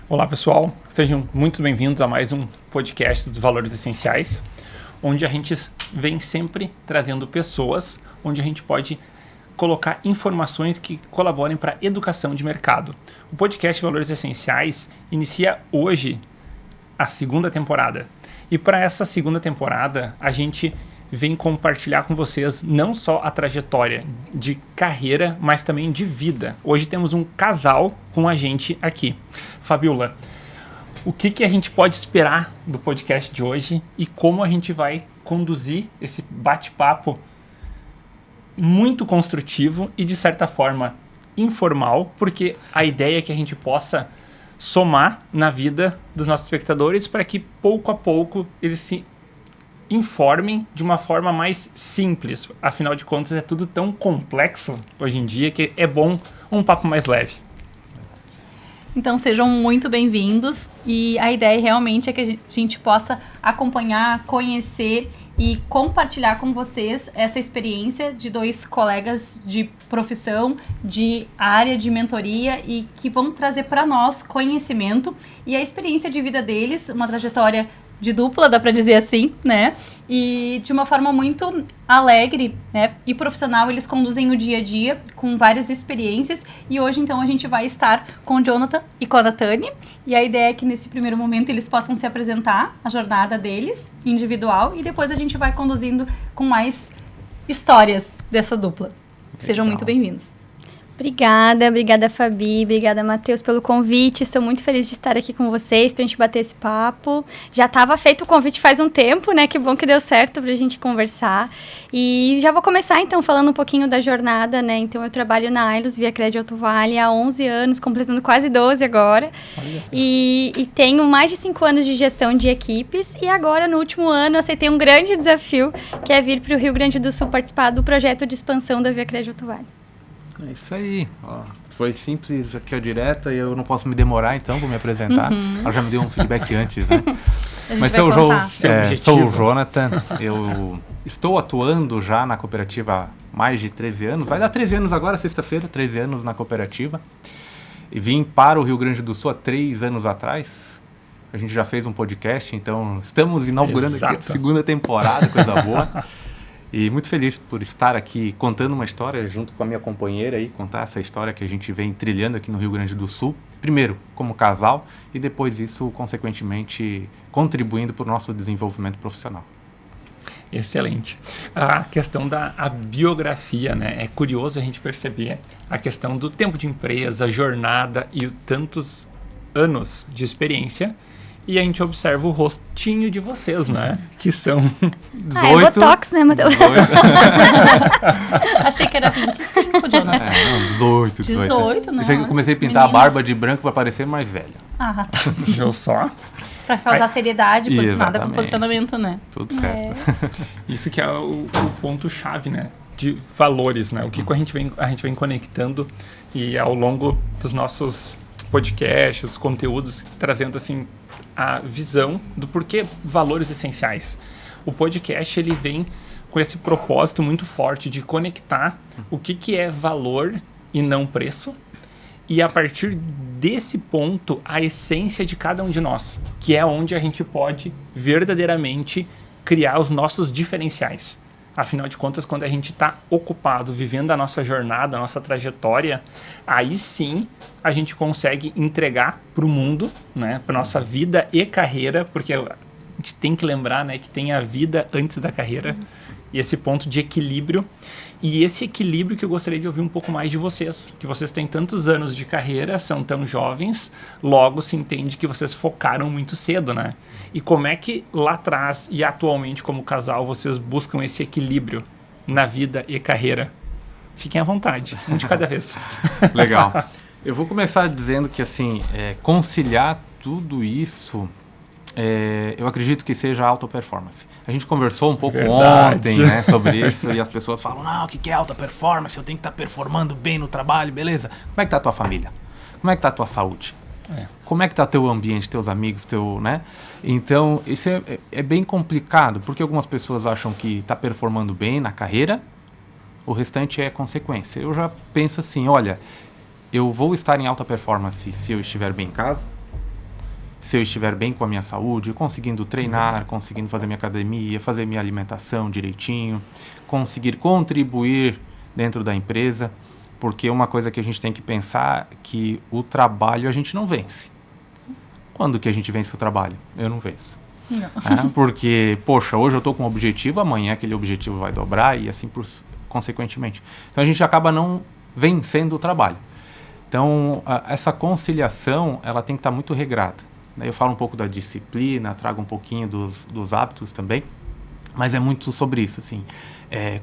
Olá pessoal, sejam muito bem-vindos a mais um podcast dos Valores Essenciais, onde a gente vem sempre trazendo pessoas, onde a gente pode colocar informações que colaborem para a educação de mercado. O podcast Valores Essenciais inicia hoje a segunda temporada. E para essa segunda temporada, a gente vem compartilhar com vocês não só a trajetória de carreira, mas também de vida. Hoje temos um casal com a gente aqui. Fabiola, o que a gente pode esperar do podcast de hoje e como a gente vai conduzir esse bate-papo muito construtivo e, de certa forma, informal, porque a ideia é que a gente possa somar na vida dos nossos espectadores para que, pouco a pouco, eles se informem de uma forma mais simples. Afinal de contas, é tudo tão complexo hoje em dia que é bom um papo mais leve. Então, sejam muito bem-vindos e a ideia realmente é que a gente possa acompanhar, conhecer e compartilhar com vocês essa experiência de dois colegas de profissão, de área de mentoria e que vão trazer para nós conhecimento e a experiência de vida deles, uma trajetória de dupla, dá para dizer assim, né? E de uma forma muito alegre, né? E profissional, eles conduzem o dia a dia com várias experiências. E hoje, então, a gente vai estar com o Jonathan e com a Natane. E a ideia é que, nesse primeiro momento, eles possam se apresentar, a jornada deles, individual. E depois a gente vai conduzindo com mais histórias dessa dupla. Sejam muito bem-vindos. Obrigada Fabi, obrigada Matheus pelo convite, estou muito feliz de estar aqui com vocês pra gente bater esse papo. Já estava feito o convite faz um tempo, né, que bom que deu certo pra gente conversar. E já vou começar então falando um pouquinho da jornada, né, então eu trabalho na Ailos Via Crédito Alto Vale há 11 anos, completando quase 12 agora. E tenho mais de 5 anos de gestão de equipes e agora no último ano aceitei um grande desafio, que é vir para o Rio Grande do Sul participar do projeto de expansão da Via Crédito Alto Vale. É isso aí, ó, foi simples aqui ó, direta e eu não posso me demorar então, vou me apresentar. Ela já me deu um feedback antes, né? Mas sou o Jonathan, eu estou atuando já na cooperativa há mais de 13 anos, vai dar 13 anos agora, sexta-feira, 13 anos na cooperativa. E vim para o Rio Grande do Sul há 3 anos atrás. A gente já fez um podcast, então estamos inaugurando aqui a segunda temporada, coisa boa. E muito feliz por estar aqui contando uma história junto com a minha companheira e contar essa história que a gente vem trilhando aqui no Rio Grande do Sul. Primeiro, como casal, e depois isso, consequentemente, contribuindo para o nosso desenvolvimento profissional. Excelente. A questão da biografia, né? É curioso a gente perceber a questão do tempo de empresa, a jornada e tantos anos de experiência. E a gente observa o rostinho de vocês, né? Que são 18... é Botox, né, Matheus? Achei que era 25, Jonathan. Não, 18. 18, não. Eu comecei a pintar a barba de branco para parecer mais velho. Ah, tá. Viu só? Para causar seriedade, nada com posicionamento, né? Tudo certo. Isso que é o ponto-chave, né? De valores, né? O que a gente vem conectando e ao longo dos nossos podcasts, os conteúdos, trazendo assim a visão do porquê valores essenciais. O podcast ele vem com esse propósito muito forte de conectar o que é valor e não preço, e a partir desse ponto a essência de cada um de nós, que é onde a gente pode verdadeiramente criar os nossos diferenciais. Afinal de contas, quando a gente está ocupado, vivendo a nossa jornada, a nossa trajetória, aí sim a gente consegue entregar para o mundo, né, para nossa vida e carreira, porque a gente tem que lembrar, né, que tem a vida antes da carreira, e esse ponto de equilíbrio. E esse equilíbrio que eu gostaria de ouvir um pouco mais de vocês, que vocês têm tantos anos de carreira, são tão jovens, logo se entende que vocês focaram muito cedo, né? E como é que lá atrás e atualmente como casal vocês buscam esse equilíbrio na vida e carreira? Fiquem à vontade, um de cada vez. Legal. Eu vou começar dizendo que assim, conciliar tudo isso... eu acredito que seja alta performance. A gente conversou um pouco ontem, né, sobre isso e as pessoas falam, não, o que é alta performance? Eu tenho que estar performando bem no trabalho, beleza. Como é que está a tua família? Como é que está a tua saúde? Como é que está teu ambiente, teus amigos, né? Então, isso é bem complicado, porque algumas pessoas acham que está performando bem na carreira, o restante é consequência. Eu já penso assim, olha, eu vou estar em alta performance se eu estiver bem em casa, se eu estiver bem com a minha saúde, conseguindo treinar, conseguindo fazer minha academia, fazer minha alimentação direitinho, conseguir contribuir dentro da empresa, porque uma coisa que a gente tem que pensar é que o trabalho a gente não vence. Quando que a gente vence o trabalho? Eu não venço. Não. Porque, poxa, hoje eu estou com um objetivo, amanhã aquele objetivo vai dobrar e assim consequentemente. Então a gente acaba não vencendo o trabalho. Então essa conciliação, ela tem que estar muito regrada. Eu falo um pouco da disciplina, trago um pouquinho dos hábitos também, mas é muito sobre isso, assim.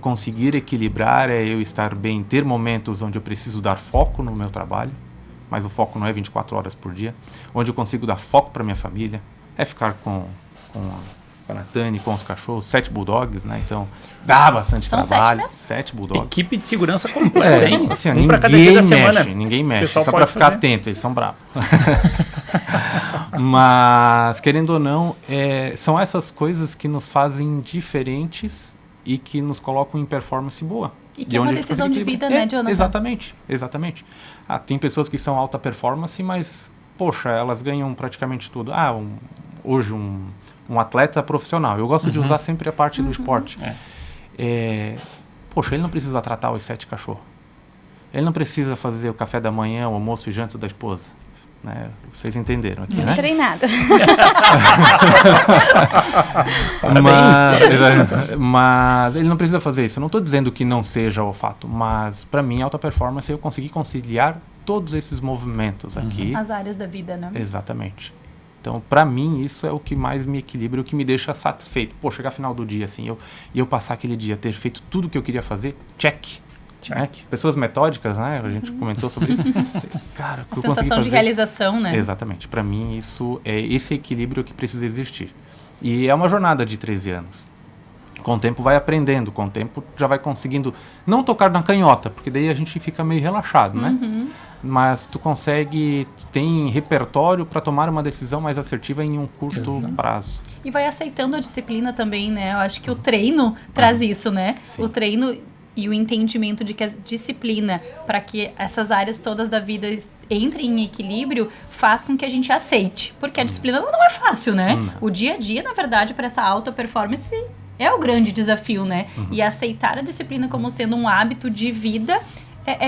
Conseguir equilibrar eu estar bem, ter momentos onde eu preciso dar foco no meu trabalho, mas o foco não é 24 horas por dia, onde eu consigo dar foco para minha família, ficar com a Natane, com os cachorros, 7 bulldogs, né? Então, dá bastante trabalho. 7 bulldogs. Equipe de segurança completa, hein? Assim, ninguém cada dia da semana. Ninguém mexe, só para ficar atento, eles são bravos. Mas, querendo ou não, são essas coisas que nos fazem diferentes e que nos colocam em performance boa. E que é uma decisão de vida, né, Jonathan? Exatamente. Tem pessoas que são alta performance, mas, poxa, elas ganham praticamente tudo. Hoje um atleta profissional, eu gosto de usar sempre a parte do esporte. Poxa, ele não precisa tratar os 7 cachorros. Ele não precisa fazer o café da manhã, o almoço e janta da esposa. Né? Vocês entenderam aqui, né? Treinado. Mas ele não precisa fazer isso. Eu não estou dizendo que não seja o fato, mas para mim, alta performance, eu consegui conciliar todos esses movimentos aqui. As áreas da vida, né? Exatamente. Então, para mim, isso é o que mais me equilibra, o que me deixa satisfeito. Pô, chegar final do dia, assim, eu passar aquele dia, ter feito tudo que eu queria fazer, check. Né? Pessoas metódicas, né? A gente comentou sobre isso. Cara, a sensação de realização, né? Exatamente. Para mim, isso é esse equilíbrio que precisa existir. E é uma jornada de 13 anos. Com o tempo vai aprendendo, com o tempo já vai conseguindo não tocar na canhota, porque daí a gente fica meio relaxado, né? Mas tu tem repertório para tomar uma decisão mais assertiva em um curto prazo. E vai aceitando a disciplina também, né? Eu acho que o treino traz isso, né? Sim. O treino e o entendimento de que a disciplina, para que essas áreas todas da vida entrem em equilíbrio, faz com que a gente aceite. Porque a disciplina não é fácil, né? O dia a dia, na verdade, para essa alta performance é o grande desafio, né? E aceitar a disciplina como sendo um hábito de vida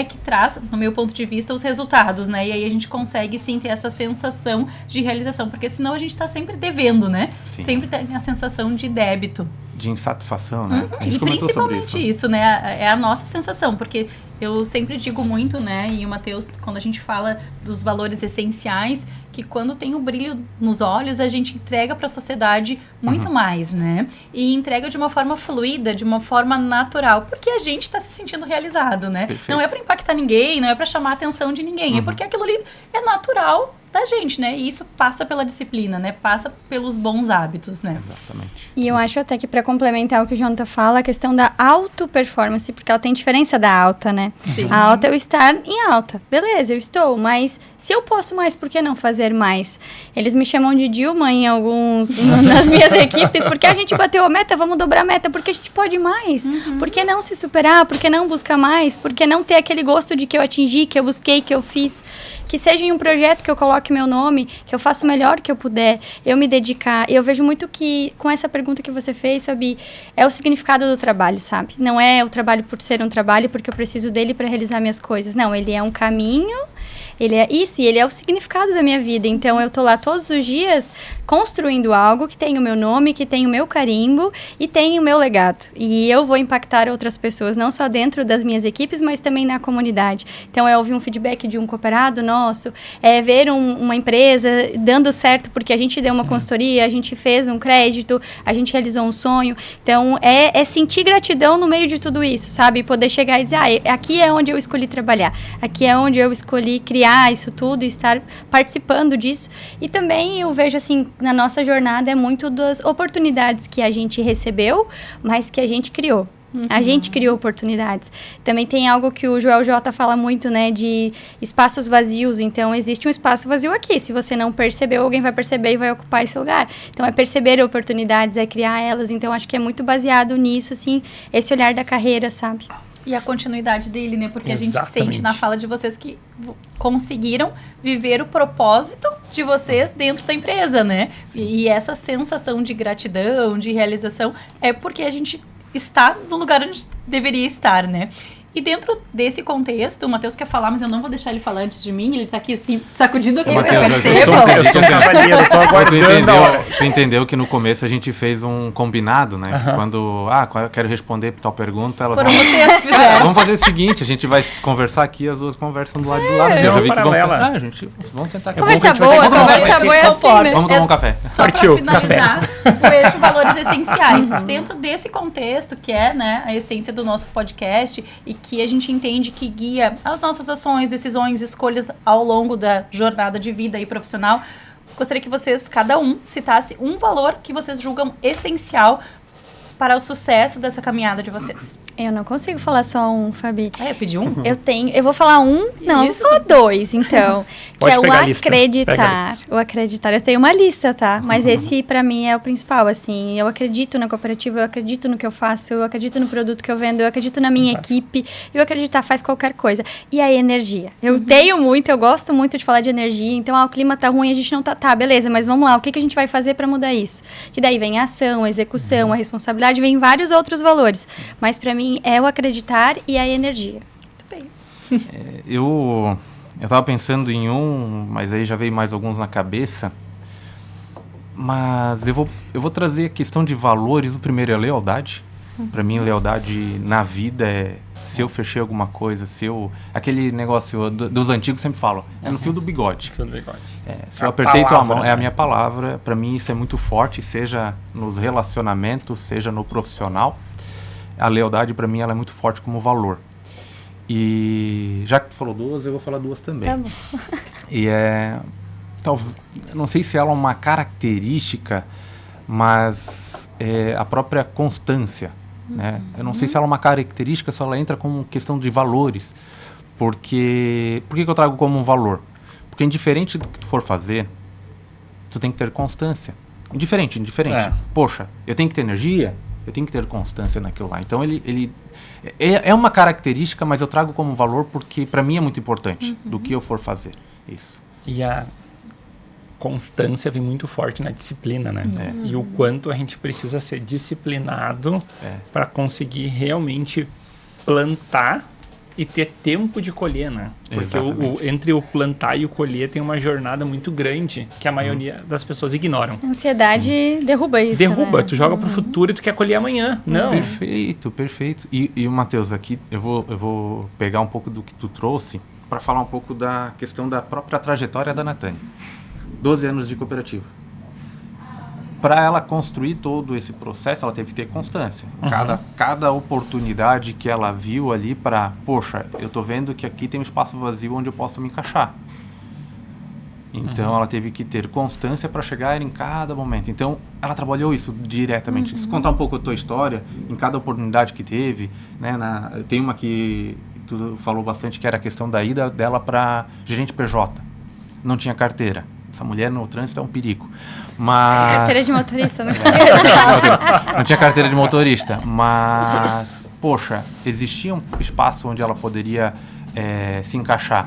que traz, no meu ponto de vista, os resultados, né? E aí a gente consegue, sim, ter essa sensação de realização. Porque senão a gente está sempre devendo, né? Sim. Sempre tem a sensação de débito. De insatisfação, né? E principalmente isso, né? É a nossa sensação, porque eu sempre digo muito, né? E o Matheus, quando a gente fala dos valores essenciais, que quando tem o brilho nos olhos, a gente entrega para a sociedade muito mais, né? E entrega de uma forma fluida, de uma forma natural, porque a gente está se sentindo realizado, né? Perfeito. Não é para impactar ninguém, não é para chamar a atenção de ninguém, é porque aquilo ali é natural da gente, né? E isso passa pela disciplina, né? Passa pelos bons hábitos, né? Exatamente. E eu acho até que para complementar o que o Jonathan fala, a questão da auto-performance, porque ela tem diferença da alta, né? Sim. A alta é eu estar em alta. Beleza, eu estou, mas se eu posso mais, por que não fazer mais? Eles me chamam de Dilma em nas minhas equipes, porque a gente bateu a meta, vamos dobrar a meta, porque a gente pode mais. Por que não se superar? Por que não buscar mais? Por que não ter aquele gosto de que eu atingi, que eu busquei, que eu fiz? Que seja em um projeto que eu coloque meu nome, que eu faça o melhor que eu puder, eu me dedicar. Eu vejo muito que, com essa pergunta que você fez, Fabi, é o significado do trabalho, sabe? Não é o trabalho por ser um trabalho, porque eu preciso dele para realizar minhas coisas. Não, ele é um caminho, ele é isso, e ele é o significado da minha vida. Então, eu tô lá todos os dias construindo algo que tem o meu nome, que tem o meu carimbo e tem o meu legado. E eu vou impactar outras pessoas, não só dentro das minhas equipes, mas também na comunidade. Então, é ouvir um feedback de um cooperado nosso, é ver uma empresa dando certo porque a gente deu uma consultoria, a gente fez um crédito, a gente realizou um sonho. Então, é sentir gratidão no meio de tudo isso, sabe? Poder chegar e dizer, aqui é onde eu escolhi trabalhar, aqui é onde eu escolhi criar isso tudo e estar participando disso. E também eu vejo, assim, na nossa jornada é muito das oportunidades que a gente recebeu, mas que a gente criou. A gente criou oportunidades. Também tem algo que o Joel J fala muito, né, de espaços vazios. Então, existe um espaço vazio aqui. Se você não percebeu, alguém vai perceber e vai ocupar esse lugar. Então, é perceber oportunidades, é criar elas. Então, acho que é muito baseado nisso, assim, esse olhar da carreira, sabe? E a continuidade dele, né? Porque Exatamente. A gente sente na fala de vocês que conseguiram viver o propósito de vocês dentro da empresa, né? E essa sensação de gratidão, de realização, é porque a gente está no lugar onde deveria estar, né? E dentro desse contexto, o Matheus quer falar, mas eu não vou deixar ele falar antes de mim. Ele tá aqui, assim, sacudindo a cabeça, eu percebo. Eu sou um cavaleiro, tô aguardando. Tu entendeu que no começo a gente fez um combinado, né? Quando eu quero responder tal pergunta, elas Foram vocês que fizeram. Vamos fazer o seguinte, a gente vai conversar aqui, as duas conversam do lado do lado. Eu já vi que vamos sentar aqui. Conversa boa é assim, né? Vamos tomar um café. Só para finalizar, o eixo valores essenciais. Dentro desse contexto, que é, né, a essência do nosso podcast, e que a gente entende que guia as nossas ações, decisões, escolhas ao longo da jornada de vida e profissional, gostaria que vocês, cada um, citasse um valor que vocês julgam essencial para o sucesso dessa caminhada de vocês. Eu não consigo falar só um, Fabi. Eu pedi um? Eu vou falar um, não, eu vou falar dois, então. Que é o acreditar. O acreditar. Eu tenho uma lista, tá? Mas esse, pra mim, é o principal, assim. Eu acredito na cooperativa, eu acredito no que eu faço, eu acredito no produto que eu vendo, eu acredito na minha equipe. Eu acreditar faz qualquer coisa. E a energia. Eu tenho muito, eu gosto muito de falar de energia. Então, o clima tá ruim, a gente não tá... Tá, beleza, mas vamos lá, o que a gente vai fazer pra mudar isso? Que daí vem a ação, a execução, a responsabilidade, vem vários outros valores. Mas pra mim, é o acreditar e a energia. Muito bem. Eu estava pensando em um, mas aí já veio mais alguns na cabeça. Mas eu vou trazer a questão de valores. O primeiro é a lealdade. Para mim, lealdade na vida é... Se eu fechei alguma coisa, aquele negócio dos antigos sempre falam, é no fio do bigode. Fio do bigode. Se eu apertei tua mão, é a minha palavra. Para mim, isso é muito forte, seja nos relacionamentos, seja no profissional. A lealdade, para mim, ela é muito forte como valor. E já que tu falou duas, eu vou falar duas também. Tá bom. E não sei se ela é uma característica, mas é a própria constância. Né? Eu não sei se ela é uma característica, se ela entra como questão de valores. Por que eu trago como um valor? Porque indiferente do que tu for fazer, tu tem que ter constância. Indiferente. Poxa, eu tenho que ter energia, eu tenho que ter constância naquilo lá. Então, ele é uma característica, mas eu trago como valor porque, para mim, é muito importante do que eu for fazer. Isso. E a constância vem muito forte na disciplina, né? E o quanto a gente precisa ser disciplinado para conseguir realmente plantar e ter tempo de colher, né? Porque entre o plantar e o colher tem uma jornada muito grande que a maioria das pessoas ignoram. A ansiedade derruba isso, Derruba, né? Tu joga pro futuro e tu quer colher amanhã. Não. Perfeito. E o Matheus, aqui eu vou pegar um pouco do que tu trouxe para falar um pouco da questão da própria trajetória da Natânia. 12 anos de cooperativa. Para ela construir todo esse processo, ela teve que ter constância. Cada oportunidade que ela viu ali para, poxa, eu tô vendo que aqui tem um espaço vazio onde eu posso me encaixar. Então, ela teve que ter constância para chegar em cada momento. Então, ela trabalhou isso diretamente. Se contar um pouco a tua história, em cada oportunidade que teve, né, tem uma que tu falou bastante, que era a questão da ida dela para gerente PJ. Não tinha carteira. Essa mulher no trânsito é um perigo. Mas... Carteira de motorista, né? Não tinha carteira de motorista. Mas, poxa, existia um espaço onde ela poderia se encaixar.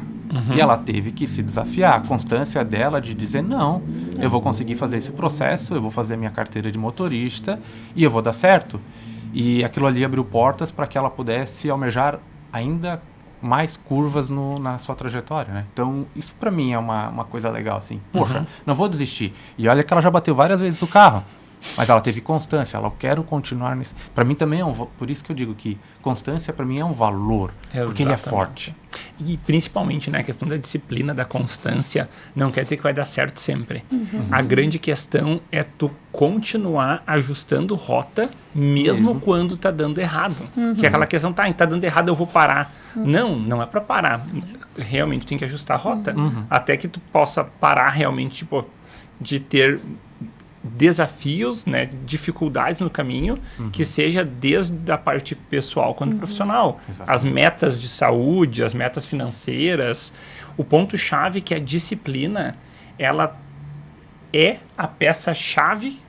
E ela teve que se desafiar. A constância dela de dizer, não, eu vou conseguir fazer esse processo, eu vou fazer minha carteira de motorista e eu vou dar certo. E aquilo ali abriu portas para que ela pudesse almejar ainda mais curvas na sua trajetória, né? Então, isso pra mim é uma coisa legal, assim. Poxa, não vou desistir. E olha que ela já bateu várias vezes o carro, mas ela teve constância, ela quero continuar nisso. Pra mim também por isso que eu digo que constância pra mim é um valor, porque ele é forte. E principalmente, né, a questão da disciplina, da constância, não quer dizer que vai dar certo sempre. A grande questão é tu continuar ajustando rota, mesmo quando tá dando errado. Que é aquela questão, tá dando errado, eu vou parar. Não é para parar. Realmente tem que ajustar a rota. Até que tu possa parar realmente, tipo, de ter desafios, né, dificuldades no caminho, que seja desde a parte pessoal quanto profissional. Exatamente. As metas de saúde, as metas financeiras. O ponto-chave que é a disciplina, ela é a peça-chave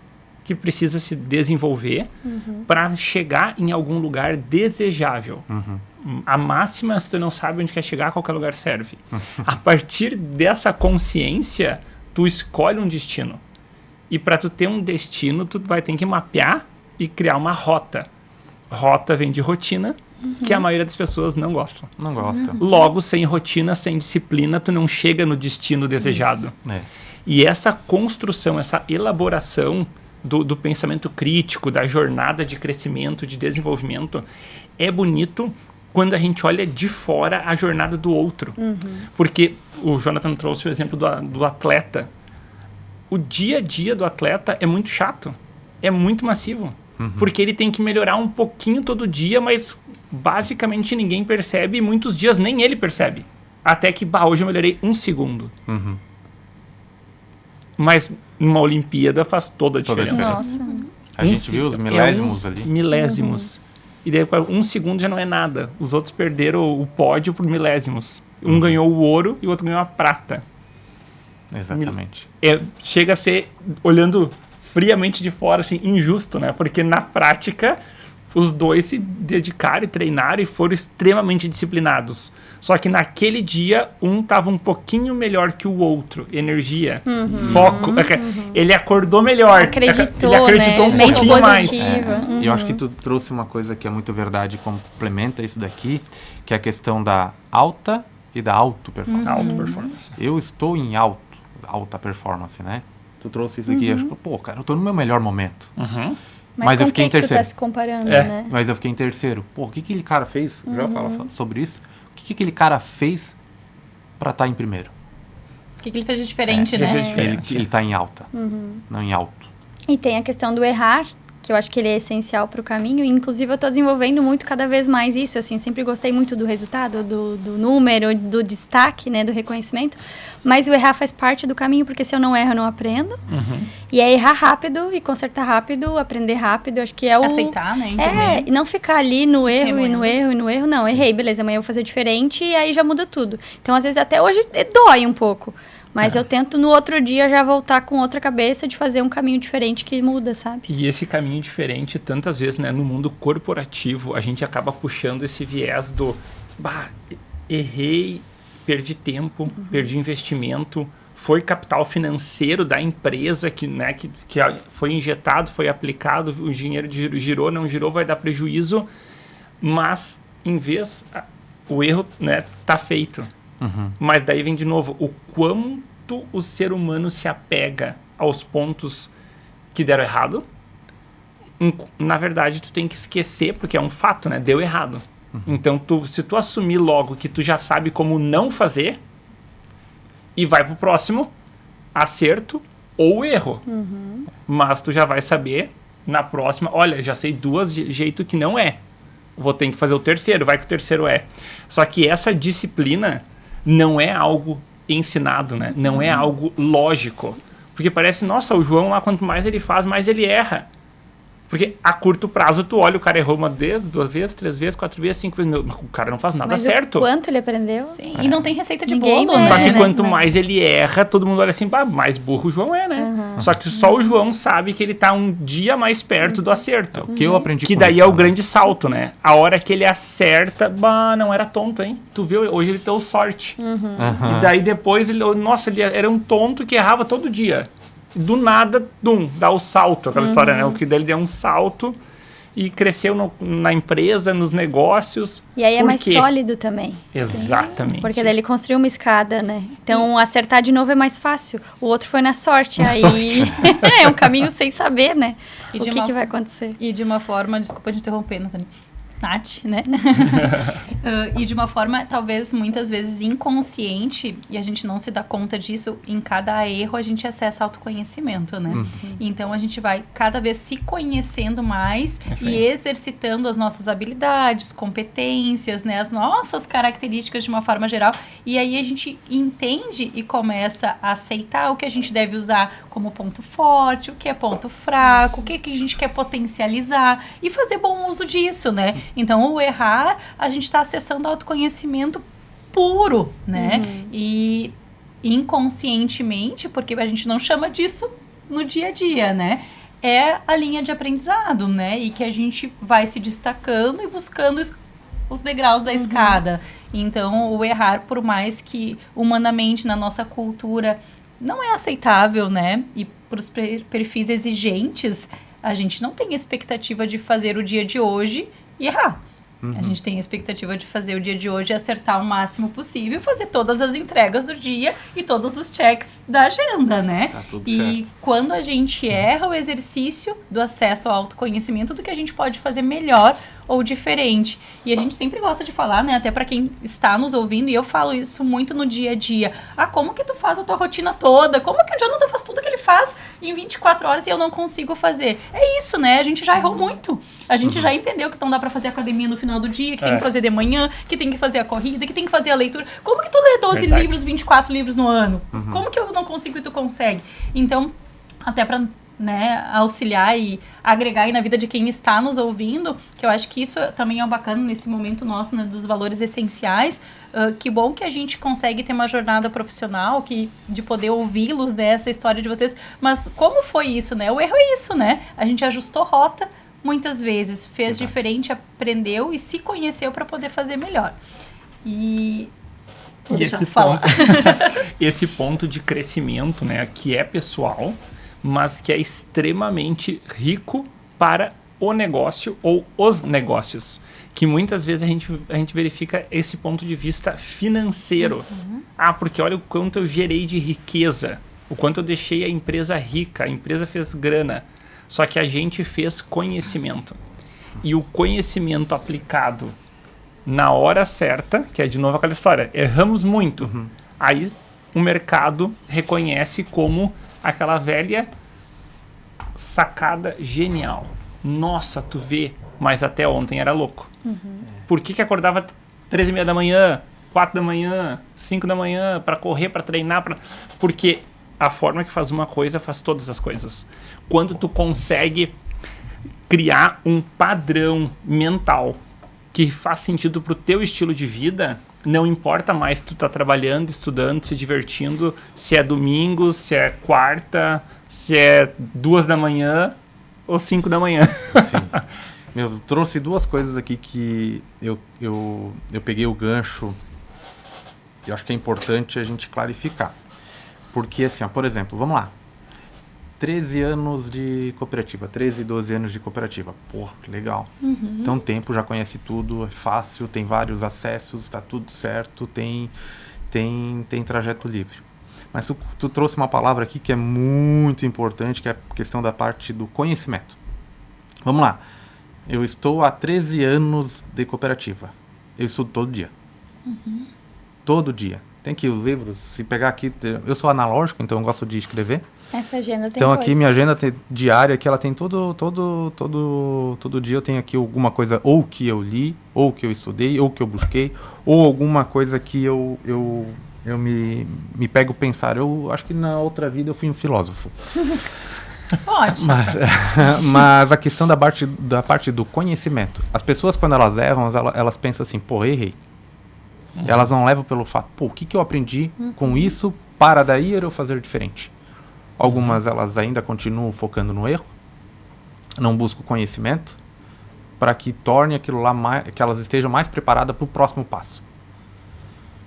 que precisa se desenvolver para chegar em algum lugar desejável. A máxima, se tu não sabe onde quer chegar, qualquer lugar serve. A partir dessa consciência, tu escolhe um destino. E para tu ter um destino, tu vai ter que mapear e criar uma rota. Rota vem de rotina, que a maioria das pessoas não gostam. Não gosta. Logo, sem rotina, sem disciplina, tu não chega no destino desejado. E essa construção, essa elaboração do pensamento crítico, da jornada de crescimento, de desenvolvimento, é bonito quando a gente olha de fora a jornada do outro. Porque o Jonathan trouxe o exemplo do atleta. O dia a dia do atleta é muito chato, é muito massivo. Porque ele tem que melhorar um pouquinho todo dia, mas basicamente ninguém percebe e muitos dias nem ele percebe. Até que, hoje eu melhorei 1 segundo. Mas numa Olimpíada faz toda a diferença. Nossa. A gente viu os milésimos ali. Milésimos. E daí 1 segundo já não é nada. Os outros perderam o pódio por milésimos. Um ganhou o ouro e o outro ganhou a prata. Exatamente. Chega a ser, olhando friamente de fora, assim, injusto, né? Porque na prática, os dois se dedicaram e treinaram e foram extremamente disciplinados. Só que naquele dia, um estava um pouquinho melhor que o outro. Energia, foco. Ele acordou melhor. Ele acreditou um mente pouquinho mais. E eu acho que tu trouxe uma coisa que é muito verdade e complementa isso daqui, que é a questão da alta e da auto-performance. Auto-performance. Eu estou em alta performance, né? Tu trouxe isso aqui e acho que, cara, eu tô no meu melhor momento. Mas eu fiquei em terceiro. Tu tá se comparando, né? Mas eu fiquei em terceiro. O que aquele cara fez? Já fala sobre isso. O que aquele cara fez pra estar em primeiro? O que ele fez de diferente, né? Ele tá em alta, não em alto. E tem a questão do errar, que eu acho que ele é essencial para o caminho. Inclusive, eu estou desenvolvendo muito, cada vez mais isso. Assim, sempre gostei muito do resultado, do número, do destaque, né, do reconhecimento. Mas o errar faz parte do caminho, porque se eu não erro, eu não aprendo. E é errar rápido e consertar rápido, aprender rápido. Eu acho que é o... Aceitar, né? E não ficar ali no erro e no erro e no erro. Não, errei, beleza, amanhã eu vou fazer diferente e aí já muda tudo. Então, às vezes, até hoje dói um pouco. Mas eu tento no outro dia já voltar com outra cabeça de fazer um caminho diferente que muda, sabe? E esse caminho diferente, tantas vezes, né, no mundo corporativo, a gente acaba puxando esse viés do errei, perdi tempo, perdi investimento, foi capital financeiro da empresa que foi injetado, foi aplicado, o dinheiro girou, não girou, vai dar prejuízo, mas em vez, o erro, né, tá feito. Mas daí vem de novo, o quanto o ser humano se apega aos pontos que deram errado. Na verdade, tu tem que esquecer, porque é um fato, né? Deu errado. Então, se tu assumir logo que tu já sabe como não fazer, e vai pro próximo acerto ou erro. Mas tu já vai saber na próxima, olha, já sei 2 de jeito que não é. Vou ter que fazer o terceiro, vai que o terceiro é. Só que essa disciplina não é algo ensinado, né? Não é algo lógico. Porque parece, nossa, o João lá, quanto mais ele faz, mais ele erra. Porque a curto prazo, tu olha, o cara errou 1 vez, 2 vezes, 3 vezes, 4 vezes, 5 vezes. O cara não faz nada certo. O quanto ele aprendeu? Sim, e não tem receita de Ninguém bolo, né? Só que quanto mais ele erra, todo mundo olha assim, mais burro o João é, né? Só que só o João sabe que ele tá um dia mais perto do acerto. O que eu aprendi que com daí isso, é o grande salto, né? A hora que ele acerta, não era tonto, hein? Tu viu? Hoje ele deu sorte. E daí depois, ele era um tonto que errava todo dia. Do nada, dá o salto, aquela história, né? O que dele deu um salto e cresceu na empresa, nos negócios. E aí é mais sólido também. Exatamente. Porque daí ele construiu uma escada, né? Então, acertar de novo é mais fácil. O outro foi na sorte. Aí é um caminho sem saber, né? O que vai acontecer. E de uma forma, desculpa te interromper, Nath, né? E de uma forma, talvez, muitas vezes inconsciente, e a gente não se dá conta disso, em cada erro a gente acessa autoconhecimento, né? Então, a gente vai cada vez se conhecendo mais e exercitando as nossas habilidades, competências, né? As nossas características de uma forma geral. E aí a gente entende e começa a aceitar o que a gente deve usar como ponto forte, o que é ponto fraco, o que a gente quer potencializar e fazer bom uso disso, né? Então, o errar, a gente está acessando autoconhecimento puro, né? E inconscientemente, porque a gente não chama disso no dia a dia, né? É a linha de aprendizado, né? E que a gente vai se destacando e buscando os degraus da escada. Então, o errar, por mais que humanamente, na nossa cultura, não é aceitável, né? E para os perfis exigentes, a gente não tem expectativa de fazer o dia de hoje e errar. A gente tem a expectativa de fazer o dia de hoje e acertar o máximo possível, fazer todas as entregas do dia e todos os checks da agenda, né? Tá tudo E certo. quando a gente erra o exercício do acesso ao autoconhecimento, do que a gente pode fazer melhor ou diferente. E a gente sempre gosta de falar, né? Até para quem está nos ouvindo, e eu falo isso muito no dia a dia. Como que tu faz a tua rotina toda? Como que o Jonathan faz tudo que ele faz em 24 horas e eu não consigo fazer? É isso, né? A gente já errou muito. A gente já entendeu que não dá para fazer academia no final do dia, que tem que fazer de manhã, que tem que fazer a corrida, que tem que fazer a leitura. Como que tu lê 12 livros, 24 livros no ano? Como que eu não consigo e tu consegue? Então, até para, né, auxiliar e agregar aí na vida de quem está nos ouvindo, que eu acho que isso também é bacana nesse momento nosso, né, dos valores essenciais. Que bom que a gente consegue ter uma jornada profissional, de poder ouvi-los dessa história de vocês. Mas como foi isso, né? O erro é isso, né? A gente ajustou rota muitas vezes, fez diferente, aprendeu e se conheceu para poder fazer melhor. E esse ponto de crescimento, né, que é pessoal, mas que é extremamente rico para o negócio ou os negócios. Que muitas vezes a gente verifica esse ponto de vista financeiro. Porque olha o quanto eu gerei de riqueza, o quanto eu deixei a empresa rica, a empresa fez grana. Só que a gente fez conhecimento. E o conhecimento aplicado na hora certa, que é de novo aquela história, erramos muito. Aí o mercado reconhece como aquela velha sacada genial. Nossa, tu vê, mas até ontem era louco. Por que acordava 3h30 da manhã, 4 da manhã, 5 da manhã, para correr, para treinar? Porque a forma que faz uma coisa faz todas as coisas. Quando tu consegue criar um padrão mental que faz sentido pro teu estilo de vida, não importa mais se tu tá trabalhando, estudando, se divertindo, se é domingo, se é quarta, se é 2 da manhã ou 5 da manhã. Sim. Eu trouxe duas coisas aqui que eu peguei o gancho e eu acho que é importante a gente clarificar. Porque assim, por exemplo, vamos lá. 13 anos de cooperativa, 13, 12 anos de cooperativa. Porra, legal. Então o tempo já conhece tudo, é fácil, tem vários acessos, tá tudo certo, tem trajeto livre. Mas tu trouxe uma palavra aqui que é muito importante, que é a questão da parte do conhecimento. Vamos lá. Eu estou há 13 anos de cooperativa. Eu estudo todo dia. Todo dia. Tem aqui os livros, se pegar aqui, eu sou analógico, então eu gosto de escrever. Essa agenda tem Então aqui minha agenda diária, que ela tem todo dia eu tenho aqui alguma coisa ou que eu li, ou que eu estudei, ou que eu busquei, ou alguma coisa que eu me pego pensar. Eu acho que na outra vida eu fui um filósofo. Pode. Mas a questão da parte do conhecimento. As pessoas, quando elas erram, elas pensam assim, pô, errei. Elas não levam pelo fato, pô, o que eu aprendi com isso para daí eu fazer diferente? Algumas, elas ainda continuam focando no erro, não buscam conhecimento, para que torne aquilo lá, que elas estejam mais preparadas para o próximo passo.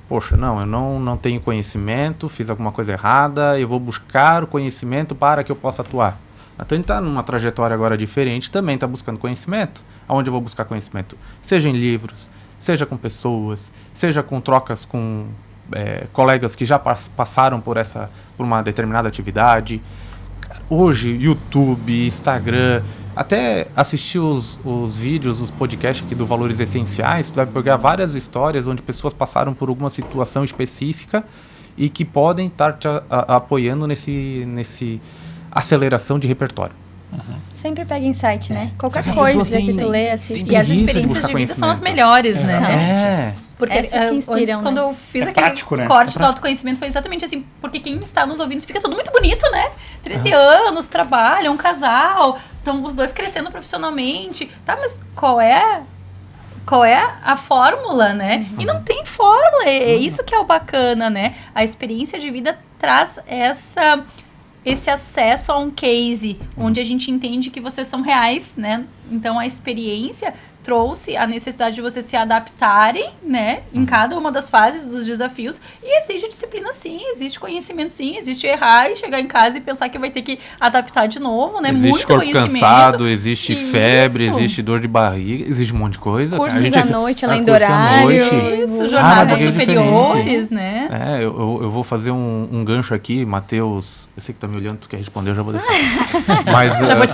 Poxa, não, eu não tenho conhecimento, fiz alguma coisa errada, eu vou buscar o conhecimento para que eu possa atuar. Então a gente está numa trajetória agora diferente, também está buscando conhecimento. Aonde eu vou buscar conhecimento? Seja em livros, seja com pessoas, seja com trocas com colegas que já passaram por uma determinada atividade. Hoje, YouTube, Instagram, até assistir os vídeos, os podcasts aqui do Valores Essenciais, tu vai pegar várias histórias onde pessoas passaram por alguma situação específica e que podem estar te apoiando nesse aceleração de repertório. Sempre pega insight, né? Qualquer coisa que tu lê, assiste. E as experiências de vida são as melhores, né? Porque essas que inspiram, quando eu fiz aquele prático, né? corte do autoconhecimento foi exatamente assim, porque quem está nos ouvindo fica tudo muito bonito, né? 13 anos, trabalham, um casal, estão os dois crescendo profissionalmente, tá? Mas qual é a fórmula, né? E não tem fórmula, é isso que é o bacana, né? A experiência de vida traz esse acesso a um case, onde a gente entende que vocês são reais, né? Então, a experiência trouxe a necessidade de vocês se adaptarem, né, em cada uma das fases dos desafios, e existe disciplina sim, existe conhecimento sim, existe errar e chegar em casa e pensar que vai ter que adaptar de novo, né, existe muito corpo conhecimento. Cansado, existe febre, existe dor de barriga, existe um monte de coisa. Cursos à noite, além do horário. Isso, jornadas superiores, né? Eu vou fazer um gancho aqui, Matheus, eu sei que tá me olhando, tu quer responder, eu já vou deixar. Mas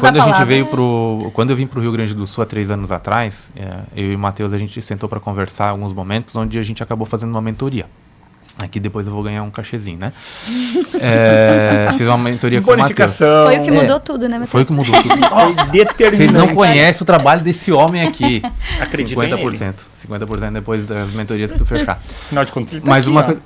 quando eu vim pro Rio Grande do Sul há 3 anos atrás, eu e o Matheus, a gente sentou para conversar em alguns momentos, onde a gente acabou fazendo uma mentoria. Aqui depois eu vou ganhar um cachezinho, né? Fiz uma mentoria com o Matheus. Foi o que mudou tudo, né, Matheus? Foi o que mudou tudo. Nossa, vocês não conhecem o trabalho desse homem aqui. Acredito 50%. 50% depois das mentorias que tu fechar. Afinal de contas, ele tá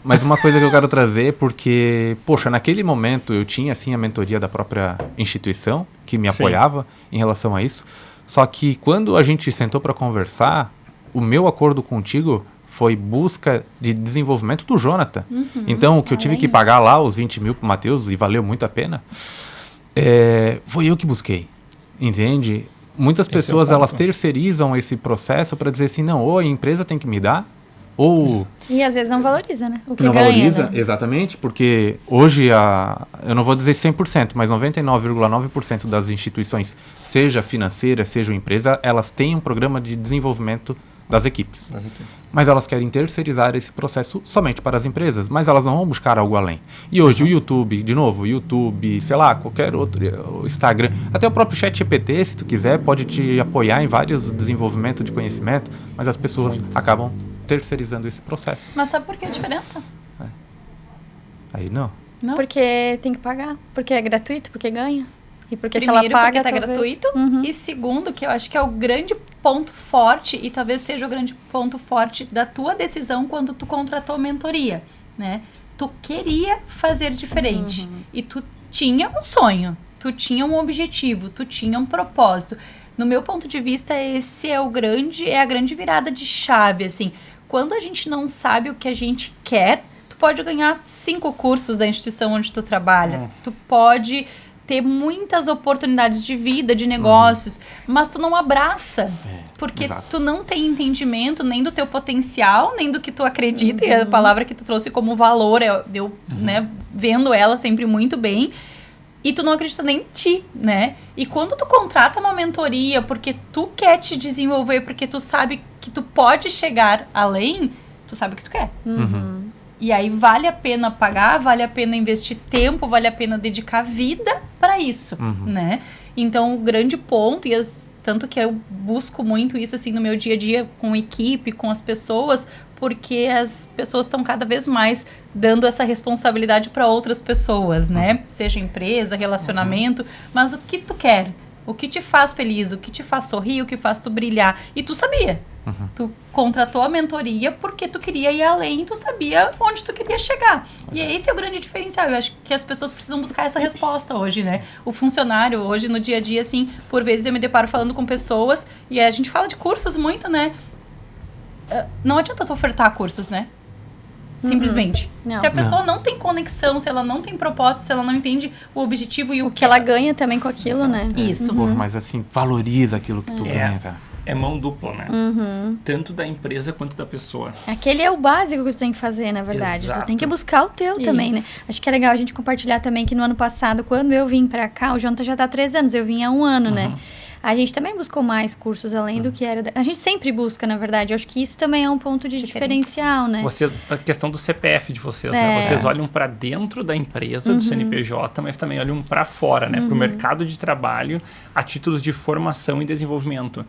mas uma coisa que eu quero trazer, porque, poxa, naquele momento eu tinha, assim, a mentoria da própria instituição, que me apoiava em relação a isso. Só que quando a gente sentou para conversar, o meu acordo contigo foi busca de desenvolvimento do Jonathan. Então, o que eu tive que pagar lá, os 20 mil pro Matheus, e valeu muito a pena, foi eu que busquei. Entende? Muitas pessoas, elas terceirizam esse processo para dizer assim, não, ou a empresa tem que me dar, ou... E às vezes não valoriza, né? O que não ganha, valoriza, né? Exatamente, porque hoje, eu não vou dizer 100%, mas 99,9% das instituições, seja financeira, seja empresa, elas têm um programa de desenvolvimento das equipes. Mas elas querem terceirizar esse processo somente para as empresas, mas elas não vão buscar algo além. E hoje o YouTube, de novo, sei lá, qualquer outro, o Instagram, até o próprio ChatGPT, se tu quiser, pode te apoiar em vários desenvolvimentos de conhecimento, mas as pessoas acabam terceirizando esse processo. Mas sabe por que a diferença? Aí não. Porque tem que pagar, porque é gratuito, porque ganha. E porque Primeiro, se ela paga, porque tá gratuito. E segundo, que eu acho que é o grande ponto forte, e talvez seja o grande ponto forte da tua decisão quando tu contratou mentoria, né? Tu queria fazer diferente. E tu tinha um sonho, tu tinha um objetivo, tu tinha um propósito. No meu ponto de vista, esse é a grande virada de chave, assim. Quando a gente não sabe o que a gente quer, tu pode ganhar 5 cursos da instituição onde tu trabalha. Tu pode ter muitas oportunidades de vida, de negócios, mas tu não abraça, porque tu não tem entendimento nem do teu potencial, nem do que tu acredita, e a palavra que tu trouxe como valor, eu né, vendo ela sempre muito bem, e tu não acredita nem em ti, né? E quando tu contrata uma mentoria porque tu quer te desenvolver, porque tu sabe que tu pode chegar além, tu sabe o que tu quer. E aí vale a pena pagar, vale a pena investir tempo, vale a pena dedicar vida para isso, né? Então, o grande ponto, tanto que eu busco muito isso assim no meu dia a dia com equipe, com as pessoas, porque as pessoas estão cada vez mais dando essa responsabilidade para outras pessoas, né? Seja empresa, relacionamento, mas o que tu quer? O que te faz feliz, o que te faz sorrir, o que faz tu brilhar. E tu sabia. Tu contratou a mentoria porque tu queria ir além, tu sabia onde tu queria chegar. E esse é o grande diferencial. Eu acho que as pessoas precisam buscar essa resposta hoje, né? O funcionário, hoje, no dia a dia, assim, por vezes eu me deparo falando com pessoas e a gente fala de cursos muito, né? Não adianta tu ofertar cursos, né? Simplesmente. Não. Se a pessoa não tem conexão, se ela não tem propósito, se ela não entende o objetivo e o que ela ganha também com aquilo, né? Isso. Pô, mas assim, valoriza aquilo que tu ganha, cara. É mão dupla, né? Tanto da empresa quanto da pessoa. Aquele é o básico que tu tem que fazer, na verdade. Tu tem que buscar o teu também, né? Acho que é legal a gente compartilhar também que no ano passado, quando eu vim pra cá, o Jonathan já tá há 3 anos, eu vim há 1 ano, né? A gente também buscou mais cursos além do que era... A gente sempre busca, na verdade. Eu acho que isso também é um ponto de diferencial, né? A questão do CPF de vocês, né? Vocês olham para dentro da empresa, do CNPJ, mas também olham para fora, né? Para o mercado de trabalho, a títulos de formação e desenvolvimento.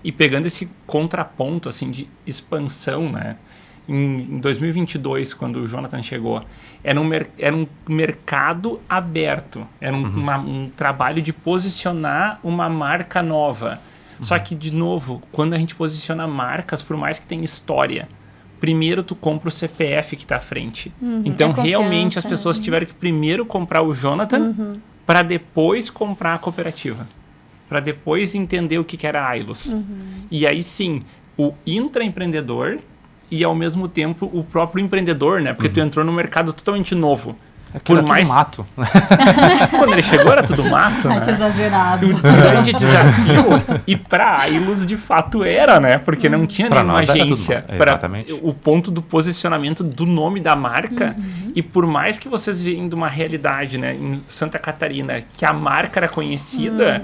E pegando esse contraponto, assim, de expansão, né? Em 2022, quando o Jonathan chegou, era um mercado aberto. Era um trabalho de posicionar uma marca nova. Só que, de novo, quando a gente posiciona marcas, por mais que tenha história, primeiro tu compra o CPF que está à frente. Então, realmente, as pessoas tiveram que primeiro comprar o Jonathan para depois comprar a cooperativa. Para depois entender o que era a Ailos. E aí, sim, o intraempreendedor... e ao mesmo tempo o próprio empreendedor, né? Porque tu entrou num mercado totalmente novo. Por mais mato. Quando ele chegou era tudo mato, né? Que exagerado. O grande desafio, e para a Ilus de fato era, né? Porque não tinha nenhuma agência. Exatamente. O ponto do posicionamento do nome da marca. E por mais que vocês vêm de uma realidade, né, em Santa Catarina, que a marca era conhecida,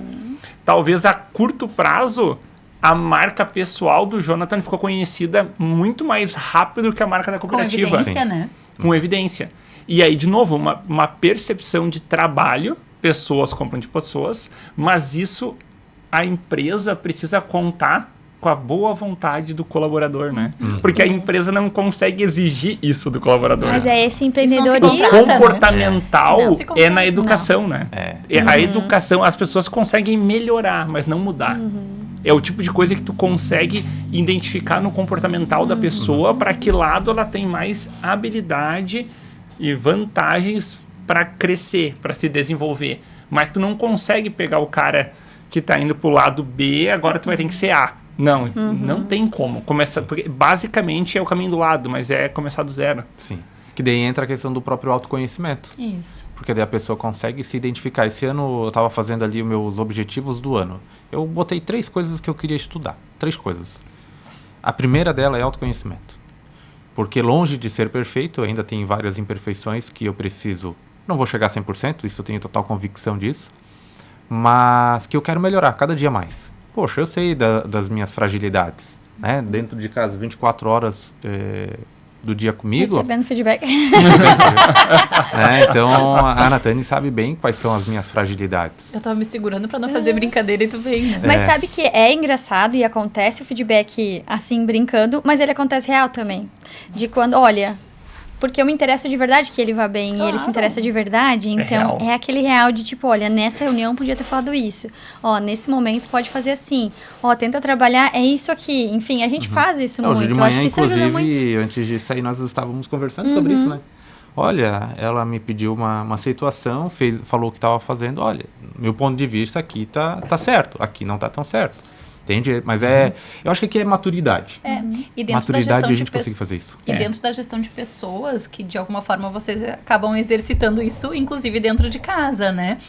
talvez a curto prazo a marca pessoal do Jonathan ficou conhecida muito mais rápido que a marca da cooperativa. Com evidência, né? Com evidência. E aí, de novo, uma percepção de trabalho, pessoas compram de pessoas, mas isso a empresa precisa contar com a boa vontade do colaborador, né? Porque a empresa não consegue exigir isso do colaborador. Mas é esse empreendedorismo. O comportamental é na educação, né? A educação, as pessoas conseguem melhorar, mas não mudar. É o tipo de coisa que tu consegue identificar no comportamental da pessoa para que lado ela tem mais habilidade e vantagens para crescer, para se desenvolver. Mas tu não consegue pegar o cara que tá indo pro lado B, agora tu vai ter que ser A. Não, não tem como. Porque basicamente é o caminho do lado, mas é começar do zero. Sim. Que daí entra a questão do próprio autoconhecimento. Isso. Porque daí a pessoa consegue se identificar. Esse ano eu estava fazendo ali os meus objetivos do ano. Eu botei 3 coisas que eu queria estudar. 3 coisas. A primeira dela é autoconhecimento. Porque longe de ser perfeito, ainda tem várias imperfeições que eu preciso... Não vou chegar a 100%, isso eu tenho total convicção disso. Mas que eu quero melhorar cada dia mais. Poxa, eu sei das minhas fragilidades. Né? Dentro de casa, 24 horas do dia comigo... Recebendo feedback. Então, a Natane sabe bem quais são as minhas fragilidades. Eu tava me segurando pra não fazer brincadeira e tu vem, né? Mas sabe que é engraçado e acontece o feedback assim, brincando, mas ele acontece real também. De quando, olha... Porque eu me interesso de verdade que ele vá bem e ele se interessa de verdade. Então, é aquele real de tipo, olha, nessa reunião podia ter falado isso. Ó, nesse momento pode fazer assim. Ó, tenta trabalhar, é isso aqui. Enfim, a gente faz isso muito. Hoje de manhã, eu acho que isso ajuda muito. Antes de sair, nós estávamos conversando sobre isso, né? Olha, ela me pediu uma situação, falou o que estava fazendo. Olha, meu ponto de vista aqui tá certo, aqui não tá tão certo. Entende? Mas eu acho que aqui é maturidade. E dentro maturidade da gestão a gente consegue fazer isso. E dentro da gestão de pessoas, que de alguma forma vocês acabam exercitando isso, inclusive dentro de casa, né?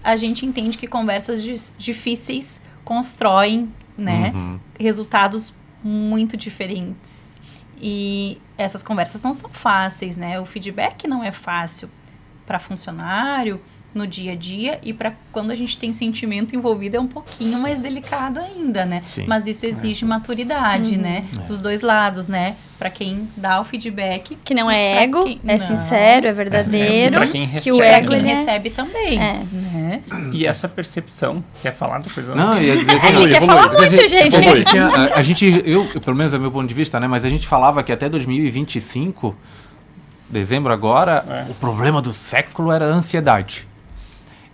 A gente entende que conversas difíceis constroem, né? Resultados muito diferentes. E essas conversas não são fáceis, né? O feedback não é fácil para funcionário, no dia a dia, e para quando a gente tem sentimento envolvido é um pouquinho mais delicado ainda, né? Sim. Mas isso exige maturidade, né? Dos dois lados, né? Para quem dá o feedback. Que não é ego, é sincero, é verdadeiro. Pra quem recebe. Que o ego ele recebe também. Né? E essa percepção, quer falar da coisa? Não, ia dizer assim, Ele quer falar muito, gente. Eu, pelo menos é meu ponto de vista, né? Mas a gente falava que até 2025, dezembro agora, o problema do século era a ansiedade.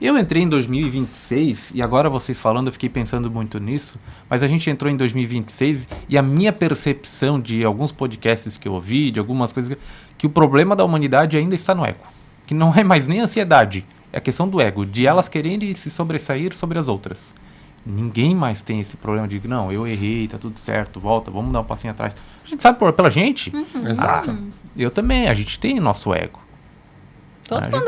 Eu entrei em 2026, e agora vocês falando, eu fiquei pensando muito nisso, mas a gente entrou em 2026 e a minha percepção de alguns podcasts que eu ouvi, de algumas coisas, que o problema da humanidade ainda está no ego. Que não é mais nem ansiedade, é a questão do ego, de elas quererem se sobressair sobre as outras. Ninguém mais tem esse problema de, não, eu errei, tá tudo certo, volta, vamos dar um passinho atrás. A gente sabe pela gente. Exato. Eu também, a gente tem nosso ego.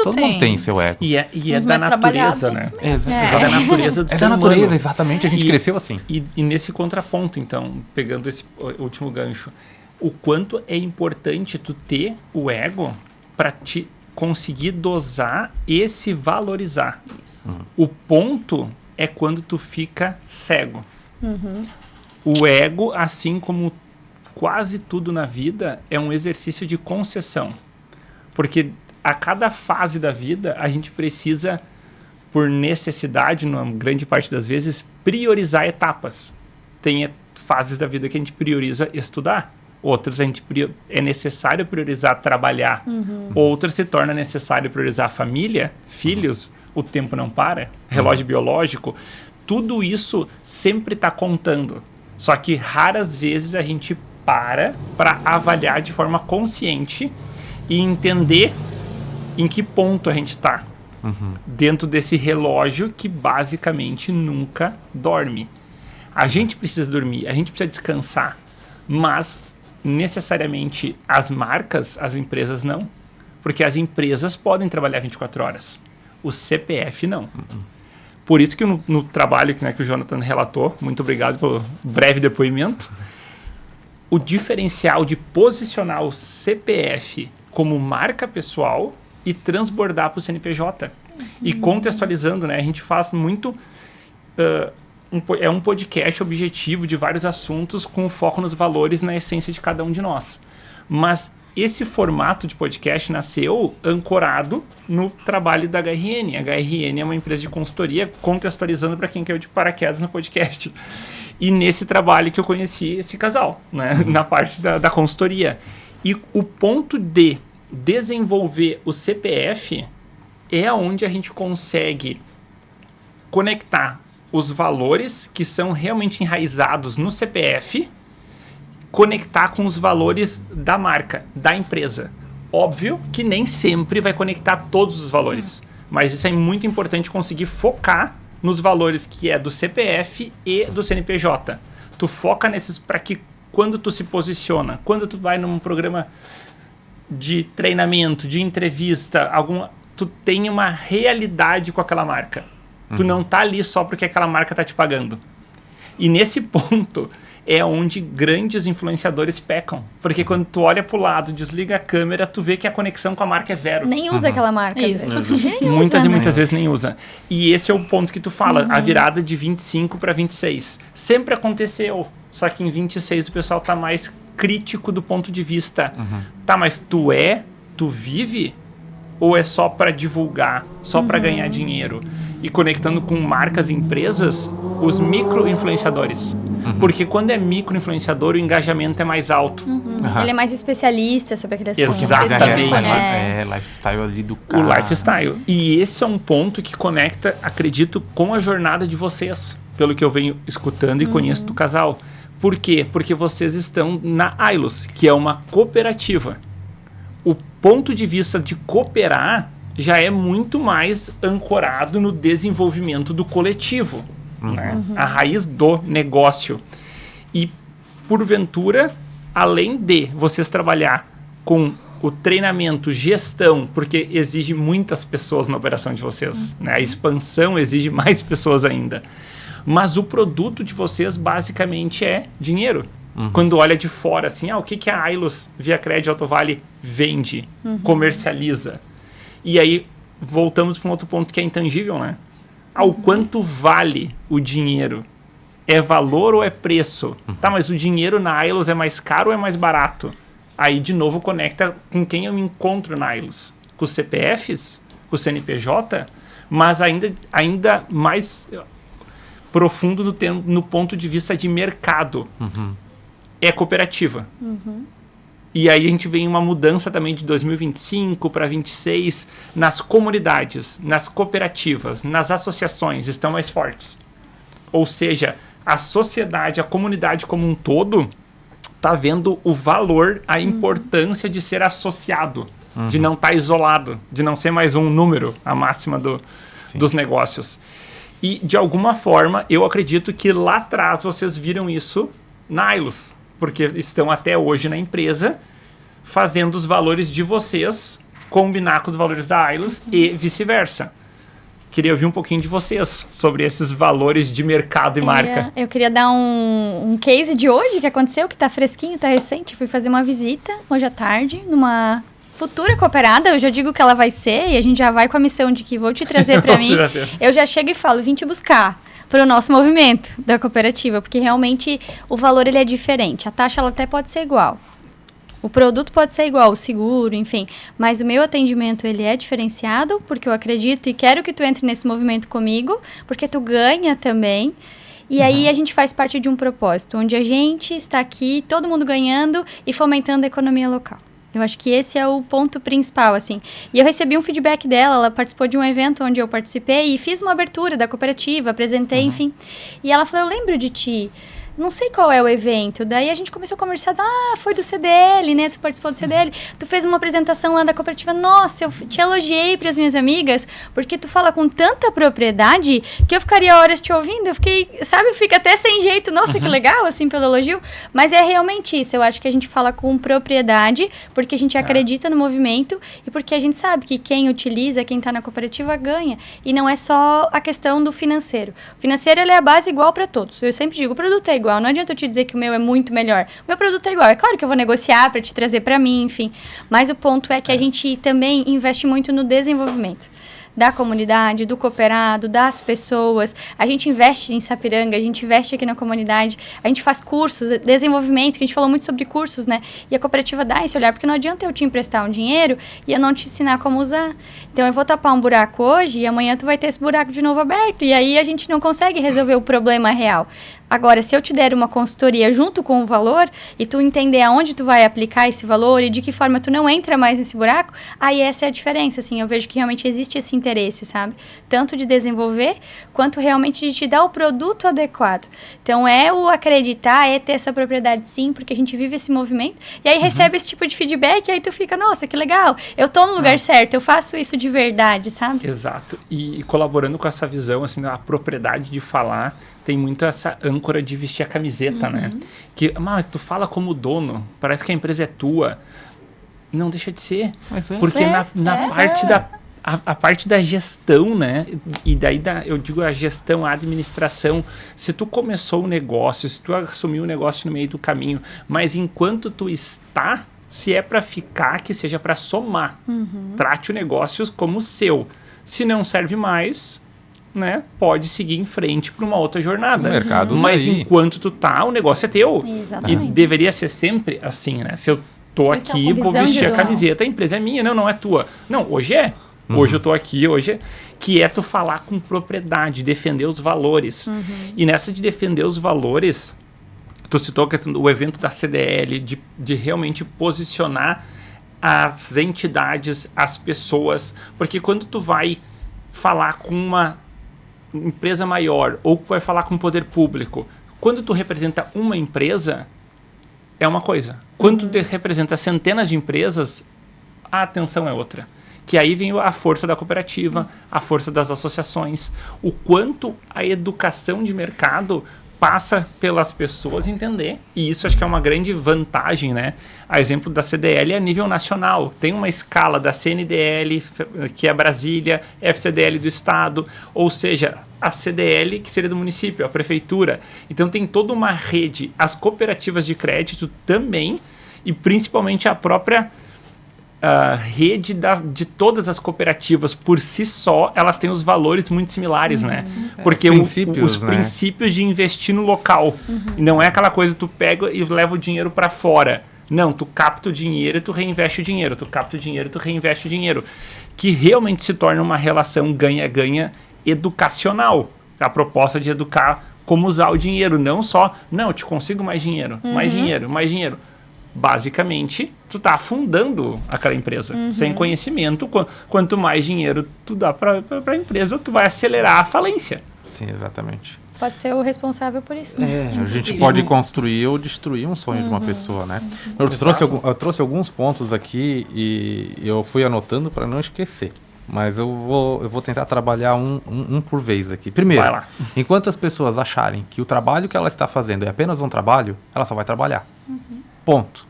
Todo mundo tem seu ego. E é da natureza, né? É da natureza do ser humano. É da natureza, exatamente. A gente cresceu assim. E nesse contraponto, então, pegando esse último gancho, o quanto é importante tu ter o ego para te conseguir dosar e se valorizar. Isso. O ponto é quando tu fica cego. O ego, assim como quase tudo na vida, é um exercício de concessão. Porque a cada fase da vida, a gente precisa, por necessidade, numa grande parte das vezes, priorizar etapas. Tem fases da vida que a gente prioriza estudar. Outras é necessário priorizar trabalhar. Outras se torna necessário priorizar família, filhos, o tempo não para, relógio biológico. Tudo isso sempre está contando. Só que raras vezes a gente para avaliar de forma consciente e entender em que ponto a gente está dentro desse relógio que basicamente nunca dorme. A gente precisa dormir, a gente precisa descansar, mas necessariamente as marcas, as empresas não. Porque as empresas podem trabalhar 24 horas. O CPF não. Por isso que no trabalho que o Jonathan relatou, muito obrigado pelo breve depoimento, o diferencial de posicionar o CPF como marca pessoal e transbordar para o CNPJ. E contextualizando, né, a gente faz muito... é um podcast objetivo de vários assuntos com foco nos valores, na essência de cada um de nós. Mas esse formato de podcast nasceu ancorado no trabalho da HRN. A HRN é uma empresa de consultoria, contextualizando para quem caiu de paraquedas no podcast. E nesse trabalho que eu conheci esse casal, né? Na parte da consultoria. E o ponto de desenvolver o CPF é onde a gente consegue conectar os valores que são realmente enraizados no CPF, conectar com os valores da marca, da empresa. Óbvio que nem sempre vai conectar todos os valores, mas isso é muito importante conseguir focar nos valores que é do CPF e do CNPJ. Tu foca nesses para que quando tu se posiciona, quando tu vai num programa de treinamento, de entrevista, tu tem uma realidade com aquela marca. Tu não tá ali só porque aquela marca tá te pagando. E nesse ponto é onde grandes influenciadores pecam. Porque quando tu olha pro lado, desliga a câmera, tu vê que a conexão com a marca é zero. Nem usa aquela marca. Isso. Muitas vezes nem usa. E esse é o ponto que tu fala, a virada de 25 para 26. Sempre aconteceu, só que em 26 o pessoal tá mais crítico do ponto de vista. Tá, mas tu vive? Ou é só para divulgar, só para ganhar dinheiro? E conectando com marcas e empresas, os micro-influenciadores. Porque quando é micro-influenciador, o engajamento é mais alto. Ele é mais especialista sobre aquele assunto. Exatamente. Lifestyle ali do cara. O lifestyle. E esse é um ponto que conecta, acredito, com a jornada de vocês. Pelo que eu venho escutando e conheço do casal. Por quê? Porque vocês estão na Ailos, que é uma cooperativa. O ponto de vista de cooperar já é muito mais ancorado no desenvolvimento do coletivo, né? A raiz do negócio. E, porventura, além de vocês trabalhar com o treinamento, gestão, porque exige muitas pessoas na operação de vocês, né? A expansão exige mais pessoas ainda. Mas o produto de vocês basicamente é dinheiro. Quando olha de fora, assim, o que a Ailos, ViaCred, Autovale vende, comercializa. E aí, voltamos para um outro ponto que é intangível, né? O quanto vale o dinheiro? É valor ou é preço? Tá, mas o dinheiro na Ailos é mais caro ou é mais barato? Aí, de novo, conecta com quem eu me encontro na Ailos. Com os CPFs, com o CNPJ, mas ainda mais profundo no ponto de vista de mercado. É cooperativa. E aí a gente vê uma mudança também de 2025 para 2026 nas comunidades, nas cooperativas, nas associações, estão mais fortes. Ou seja, a sociedade, a comunidade como um todo, está vendo o valor, a importância de ser associado, de não estar isolado, de não ser mais um número, a máxima dos negócios. E, de alguma forma, eu acredito que lá atrás vocês viram isso na Ailos, porque estão até hoje na empresa fazendo os valores de vocês combinar com os valores da Ailos e vice-versa. Queria ouvir um pouquinho de vocês sobre esses valores de mercado e marca. Eu queria dar um case de hoje que aconteceu, que tá fresquinho, tá recente. Fui fazer uma visita hoje à tarde numa futura cooperada. Eu já digo que ela vai ser e a gente já vai com a missão de que vou te trazer para mim. Eu já chego e falo, vim te buscar para o nosso movimento da cooperativa, porque realmente o valor ele é diferente. A taxa ela até pode ser igual. O produto pode ser igual, o seguro, enfim. Mas o meu atendimento, ele é diferenciado, porque eu acredito e quero que tu entre nesse movimento comigo, porque tu ganha também. E aí a gente faz parte de um propósito, onde a gente está aqui, todo mundo ganhando e fomentando a economia local. Eu acho que esse é o ponto principal, assim. E eu recebi um feedback dela, ela participou de um evento onde eu participei e fiz uma abertura da cooperativa, apresentei, enfim. E ela falou, eu lembro de ti. não sei qual é o evento. Daí a gente começou a conversar, foi do CDL, né? Tu participou do CDL. Tu fez uma apresentação lá da cooperativa. Nossa, eu te elogiei para as minhas amigas, porque tu fala com tanta propriedade que eu ficaria horas te ouvindo. Eu fiquei, sabe, fica até sem jeito. Nossa, que legal, assim, pelo elogio. Mas é realmente isso. Eu acho que a gente fala com propriedade, porque a gente acredita no movimento e porque a gente sabe que quem utiliza, quem está na cooperativa ganha. E não é só a questão do financeiro. O financeiro, ele é a base igual para todos. Eu sempre digo, o produto é igual. Não adianta eu te dizer que o meu é muito melhor. O meu produto é igual. É claro que eu vou negociar para te trazer para mim, enfim. Mas o ponto é que a gente também investe muito no desenvolvimento da comunidade, do cooperado, das pessoas. A gente investe em Sapiranga, a gente investe aqui na comunidade, a gente faz cursos, desenvolvimento, que a gente falou muito sobre cursos, né? E a cooperativa dá esse olhar, porque não adianta eu te emprestar um dinheiro e eu não te ensinar como usar. Então eu vou tapar um buraco hoje e amanhã tu vai ter esse buraco de novo aberto. E aí a gente não consegue resolver o problema real. Agora, se eu te der uma consultoria junto com o valor e tu entender aonde tu vai aplicar esse valor e de que forma tu não entra mais nesse buraco, aí essa é a diferença, assim, eu vejo que realmente existe esse interesse, sabe? Tanto de desenvolver, quanto realmente de te dar o produto adequado. Então, é o acreditar, é ter essa propriedade sim, porque a gente vive esse movimento, e aí recebe esse tipo de feedback, e aí tu fica, nossa, que legal, eu tô no lugar certo, eu faço isso de verdade, sabe? Exato, e colaborando com essa visão, assim, a propriedade de falar, tem muito essa âncora de vestir a camiseta, né? Que, mas tu fala como dono, parece que a empresa é tua. Não deixa de ser. Porque na parte da... A parte da gestão, né? E daí, eu digo a gestão, a administração. Se tu começou um negócio, se tu assumiu um negócio no meio do caminho, mas enquanto tu está, se é para ficar, que seja para somar. Trate o negócio como seu. Se não serve mais... né, pode seguir em frente para uma outra jornada. O mercado mas enquanto tu tá, o negócio é teu. Exatamente. E deveria ser sempre assim, né? Se eu tô aqui, vou vestir a camiseta, a empresa é minha, não é tua. Não, hoje é. Hoje eu tô aqui, que é tu falar com propriedade, defender os valores. E nessa de defender os valores, tu citou a questão do evento da CDL, de realmente posicionar as entidades, as pessoas, porque quando tu vai falar com uma empresa maior ou vai falar com o poder público, quando tu representa uma empresa, é uma coisa. Quando tu representa centenas de empresas, a atenção é outra. Que aí vem a força da cooperativa, a força das associações, o quanto a educação de mercado passa pelas pessoas entender. E isso acho que é uma grande vantagem, né? A exemplo da CDL é a nível nacional. Tem uma escala da CNDL, que é Brasília, FCDL do Estado, ou seja, a CDL, que seria do município, a prefeitura. Então tem toda uma rede. As cooperativas de crédito também, e principalmente a própria rede de todas as cooperativas por si só, elas têm os valores muito similares, né? Porque os princípios de investir no local. E não é aquela coisa que tu pega e leva o dinheiro para fora. Não, tu capta o dinheiro e tu reinveste o dinheiro. Tu capta o dinheiro e tu reinveste o dinheiro. Que realmente se torna uma relação ganha-ganha educacional. A proposta de educar como usar o dinheiro. Não só, não, eu te consigo mais dinheiro, mais dinheiro, mais dinheiro. Basicamente, tu tá afundando aquela empresa. Sem conhecimento, quanto mais dinheiro tu dá para a empresa, tu vai acelerar a falência. Sim, exatamente. Pode ser o responsável por isso, né? A gente pode construir ou destruir um sonho de uma pessoa, né? Eu trouxe alguns pontos aqui e eu fui anotando para não esquecer. Mas eu vou tentar trabalhar um por vez aqui. Primeiro, enquanto as pessoas acharem que o trabalho que ela está fazendo é apenas um trabalho, ela só vai trabalhar. Ponto.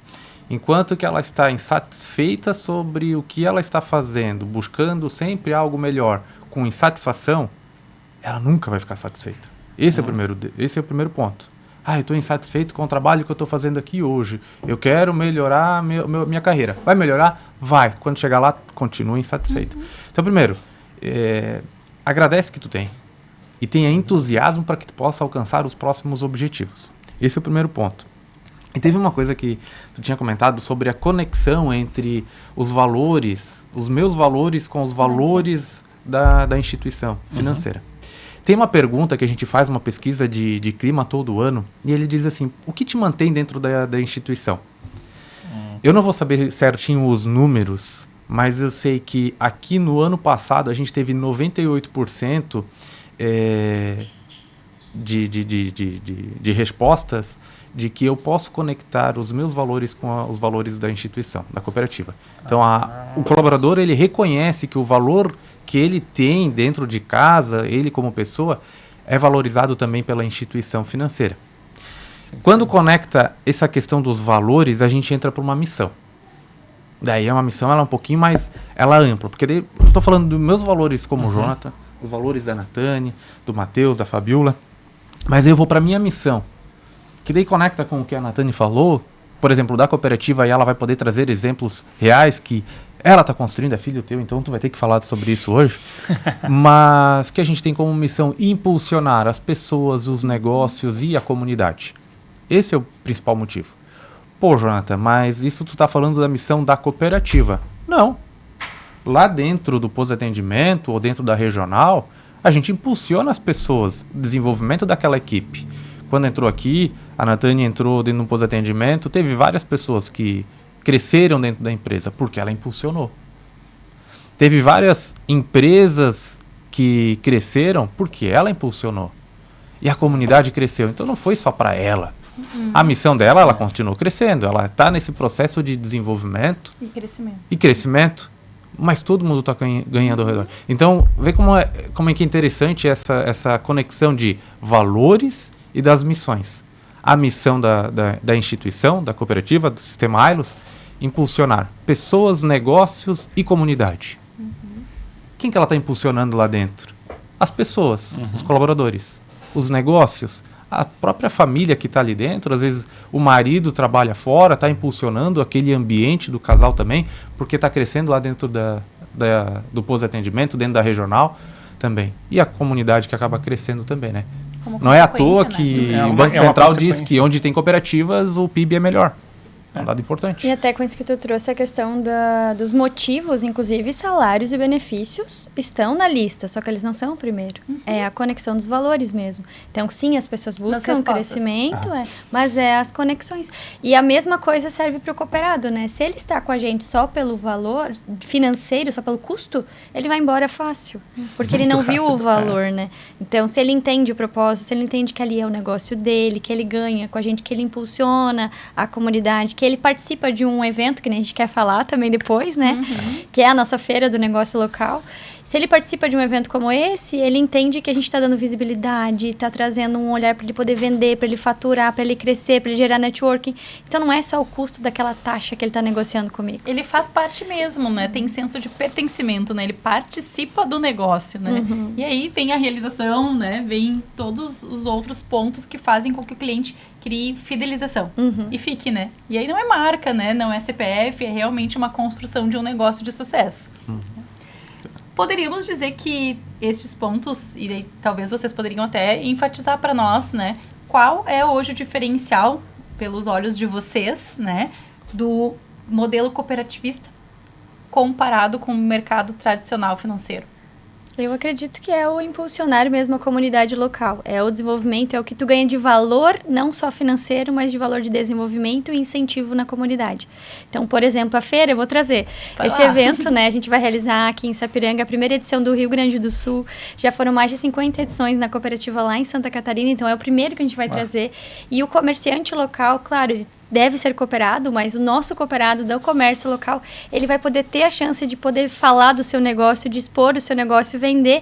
Enquanto que ela está insatisfeita sobre o que ela está fazendo, buscando sempre algo melhor, com insatisfação, ela nunca vai ficar satisfeita. Esse é o primeiro ponto. Eu estou insatisfeito com o trabalho que eu estou fazendo aqui hoje. Eu quero melhorar minha carreira. Vai melhorar? Vai. Quando chegar lá, continue insatisfeito. Então, primeiro, agradece o que tu tem. E tenha entusiasmo para que tu possa alcançar os próximos objetivos. Esse é o primeiro ponto. E teve uma coisa que tu tinha comentado sobre a conexão entre os valores, os meus valores com os valores da instituição financeira. Tem uma pergunta que a gente faz, uma pesquisa de clima todo ano, e ele diz assim, o que te mantém dentro da instituição? Eu não vou saber certinho os números, mas eu sei que aqui no ano passado a gente teve 98% de respostas de que eu posso conectar os meus valores com os valores da instituição, da cooperativa. Então, o colaborador, ele reconhece que o valor que ele tem dentro de casa, ele como pessoa, é valorizado também pela instituição financeira. Quando conecta essa questão dos valores, a gente entra para uma missão. Daí é uma missão, ela é um pouquinho mais ampla, porque daí eu estou falando dos meus valores como Jonathan, os valores da Natane, do Matheus, da Fabiola, mas eu vou para a minha missão, que daí conecta com o que a Natane falou, por exemplo, da cooperativa, e ela vai poder trazer exemplos reais que ela está construindo, é filho teu, então tu vai ter que falar sobre isso hoje, mas que a gente tem como missão impulsionar as pessoas, os negócios e a comunidade. Esse é o principal motivo. Pô, Jonathan, mas isso tu tá falando da missão da cooperativa. Não. Lá dentro do pós-atendimento ou dentro da regional, a gente impulsiona as pessoas, o desenvolvimento daquela equipe. Quando entrou aqui, a Natane entrou dentro do pós-atendimento, teve várias pessoas que cresceram dentro da empresa, porque ela impulsionou. Teve várias empresas que cresceram porque ela impulsionou. E a comunidade cresceu. Então não foi só para ela. A missão dela, ela continuou crescendo. Ela está nesse processo de desenvolvimento e crescimento. Mas todo mundo está ganhando ao redor. Então, vê como é que é interessante essa conexão de valores e das missões. A missão da instituição, da cooperativa, do Sistema Ailos, impulsionar pessoas, negócios e comunidade. Quem que ela está impulsionando lá dentro? As pessoas, os colaboradores, os negócios, a própria família que está ali dentro. Às vezes o marido trabalha fora, está impulsionando aquele ambiente do casal também, porque está crescendo lá dentro do pós-atendimento, dentro da regional também. E a comunidade que acaba crescendo também, né? Não é à toa que o Banco Central diz que onde tem cooperativas o PIB é melhor. É um dado importante. E até com isso que tu trouxe, a questão dos motivos, inclusive salários e benefícios, estão na lista, só que eles não são o primeiro. É a conexão dos valores mesmo. Então, sim, as pessoas buscam crescimento, mas é as conexões. E a mesma coisa serve para o cooperado, né? Se ele está com a gente só pelo valor financeiro, só pelo custo, ele vai embora fácil, porque ele não viu o valor, né? Então, se ele entende o propósito, se ele entende que ali é o negócio dele, que ele ganha com a gente, que ele impulsiona a comunidade, que ele participa de um evento, que nem a gente quer falar também depois, né? Que é a nossa feira do negócio local. Se ele participa de um evento como esse, ele entende que a gente está dando visibilidade, está trazendo um olhar para ele poder vender, para ele faturar, para ele crescer, para ele gerar networking. Então, não é só o custo daquela taxa que ele está negociando comigo. Ele faz parte mesmo, né? Tem senso de pertencimento, né? Ele participa do negócio, né? E aí vem a realização, né? Vem todos os outros pontos que fazem com que o cliente crie fidelização e fique, né? E aí não é marca, né? Não é CPF, é realmente uma construção de um negócio de sucesso. Poderíamos dizer que estes pontos, e aí, talvez vocês poderiam até enfatizar para nós, né? Qual é hoje o diferencial, pelos olhos de vocês, né? Do modelo cooperativista comparado com o mercado tradicional financeiro? Eu acredito que é o impulsionar mesmo a comunidade local. É o desenvolvimento, é o que tu ganha de valor, não só financeiro, mas de valor de desenvolvimento e incentivo na comunidade. Então, por exemplo, a feira, eu vou trazer esse evento, né? A gente vai realizar aqui em Sapiranga a primeira edição do Rio Grande do Sul. Já foram mais de 50 edições na cooperativa lá em Santa Catarina, então é o primeiro que a gente vai trazer. E o comerciante local, claro, ele deve ser cooperado, mas o nosso cooperado do comércio local, ele vai poder ter a chance de poder falar do seu negócio, de expor o seu negócio, vender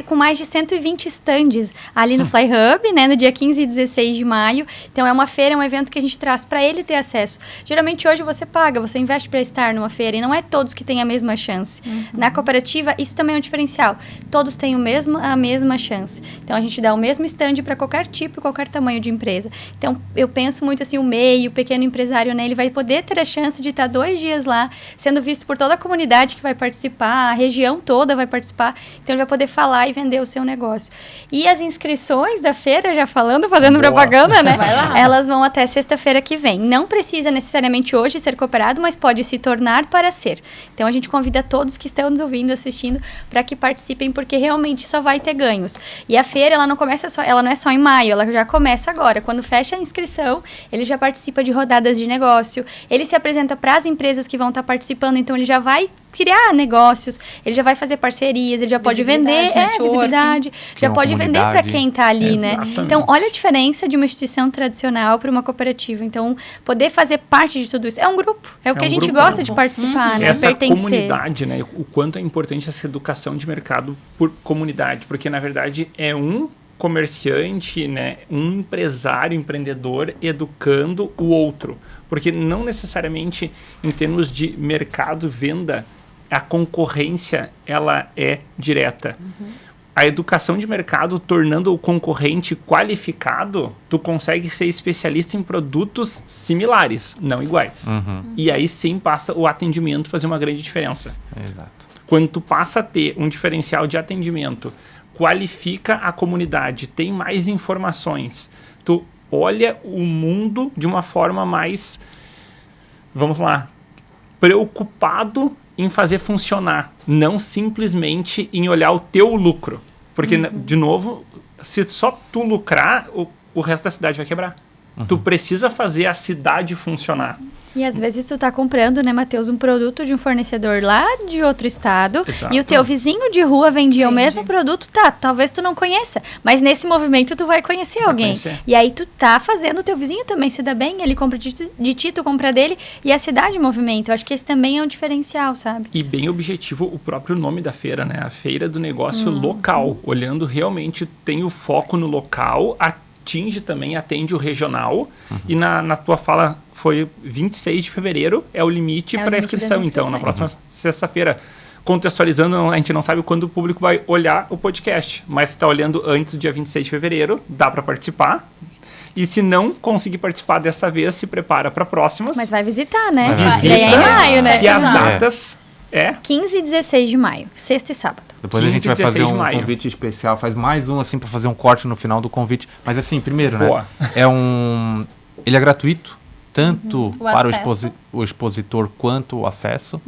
com mais de 120 estandes ali no Fly Hub, né, no dia 15 e 16 de maio. Então é uma feira, é um evento que a gente traz para ele ter acesso. Geralmente hoje você paga, você investe para estar numa feira e não é todos que têm a mesma chance. Na cooperativa, isso também é um diferencial. Todos têm a mesma chance. Então a gente dá o mesmo stand para qualquer tipo e qualquer tamanho de empresa. Então eu penso muito assim, o pequeno empresário, né, ele vai poder ter a chance de estar 2 dias lá, sendo visto por toda a comunidade que vai participar, a região toda vai participar, então ele vai poder falar e vender o seu negócio. E as inscrições da feira, já falando, fazendo propaganda, né, elas vão até sexta-feira que vem. Não precisa necessariamente hoje ser cooperado, mas pode se tornar para ser. Então a gente convida todos que estão nos ouvindo, assistindo, para que participem, porque realmente só vai ter ganhos. E a feira, ela não é só em maio, ela já começa agora. Quando fecha a inscrição, eles já participam participa de rodadas de negócio, ele se apresenta para as empresas que vão estar participando, então ele já vai criar negócios, ele já vai fazer parcerias, ele já pode vender, visibilidade, já pode vender para quem está ali, né? Então, olha a diferença de uma instituição tradicional para uma cooperativa. Então, poder fazer parte de tudo isso. É um grupo, é o que a gente gosta de participar, né? Essa pertencer. Comunidade, né? O quanto é importante essa educação de mercado por comunidade, porque, na verdade, é um comerciante, né? Um empresário, empreendedor educando o outro. Porque não necessariamente em termos de mercado, venda, a concorrência, ela é direta. A educação de mercado, tornando o concorrente qualificado, tu consegue ser especialista em produtos similares, não iguais. E aí sim passa o atendimento a fazer uma grande diferença. Exato. Quando tu passa a ter um diferencial de atendimento, qualifica a comunidade, tem mais informações, tu olha o mundo de uma forma mais, vamos lá, preocupado em fazer funcionar, não simplesmente em olhar o teu lucro. Porque, de novo, se só tu lucrar, o resto da cidade vai quebrar. Tu precisa fazer a cidade funcionar. E às vezes tu tá comprando, né, Matheus, um produto de um fornecedor lá de outro estado. Exato. E o teu vizinho de rua vendia o mesmo produto, talvez tu não conheça, mas nesse movimento tu vai conhecer alguém. E aí tu tá fazendo o teu vizinho também se dar bem, ele compra de ti, tu compra dele, e a cidade movimenta. Eu acho que esse também é um diferencial, sabe? E bem objetivo o próprio nome da feira, né? A feira do negócio local, olhando realmente, tem o foco no local, atende o regional, e na tua fala foi 26 de fevereiro, é o limite para a inscrição, então, na próxima sexta-feira. Contextualizando, a gente não sabe quando o público vai olhar o podcast, mas se está olhando antes do dia 26 de fevereiro, dá para participar. E se não conseguir participar dessa vez, se prepara para próximas. Mas vai visitar, né? Visita, em maio, né? Que as datas 15 e 16 de maio, sexta e sábado. Depois a gente vai fazer um convite especial, faz mais um assim para fazer um corte no final do convite. Mas assim, primeiro, né? Ele é gratuito, tanto para o expositor quanto o acesso.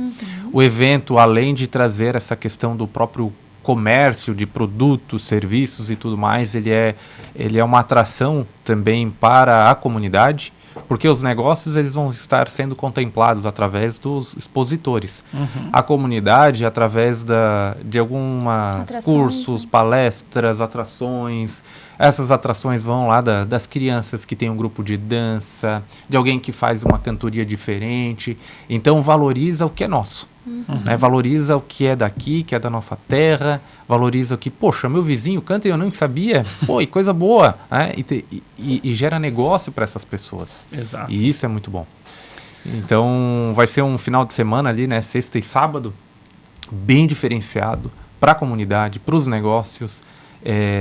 O evento, além de trazer essa questão do próprio comércio de produtos, serviços e tudo mais, ele é uma atração também para a comunidade, porque os negócios eles vão estar sendo contemplados através dos expositores. A comunidade, através de alguns cursos, palestras, atrações. Essas atrações vão lá das crianças que tem um grupo de dança, de alguém que faz uma cantoria diferente. Então, valoriza o que é nosso. Né? Valoriza o que é daqui, que é da nossa terra. Valoriza o que, poxa, meu vizinho canta e eu não sabia. Pô, e coisa boa. Né? E gera negócio para essas pessoas. Exato. E isso é muito bom. Então, vai ser um final de semana ali, né? Sexta e sábado, bem diferenciado para a comunidade, para os negócios.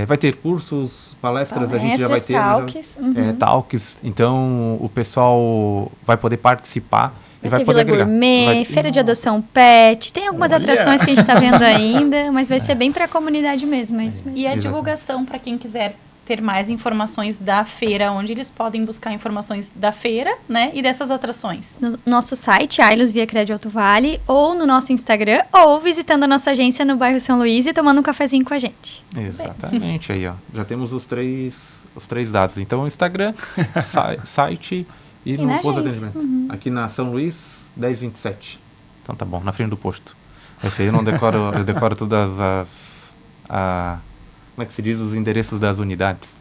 Vai ter cursos, palestras, a gente já vai ter talks, talks, então o pessoal vai poder participar e vai ter poder Vila agregar. Gourmet, feira de adoção pet, tem algumas atrações que a gente está vendo ainda, mas vai ser bem para a comunidade mesmo, é isso mesmo. E a divulgação para quem quiser ter mais informações da feira, onde eles podem buscar informações da feira, né, e dessas atrações. No nosso site, Ailos Via Crédito Alto Vale, ou no nosso Instagram, ou visitando a nossa agência no bairro São Luís e tomando um cafezinho com a gente. Exatamente, aí ó, já temos os três dados. Então, o Instagram, site e no posto de atendimento. Aqui na São Luís, 1027. Então tá bom, na frente do posto. Esse aí eu não decoro, eu decoro todas como é que se diz, os endereços das unidades.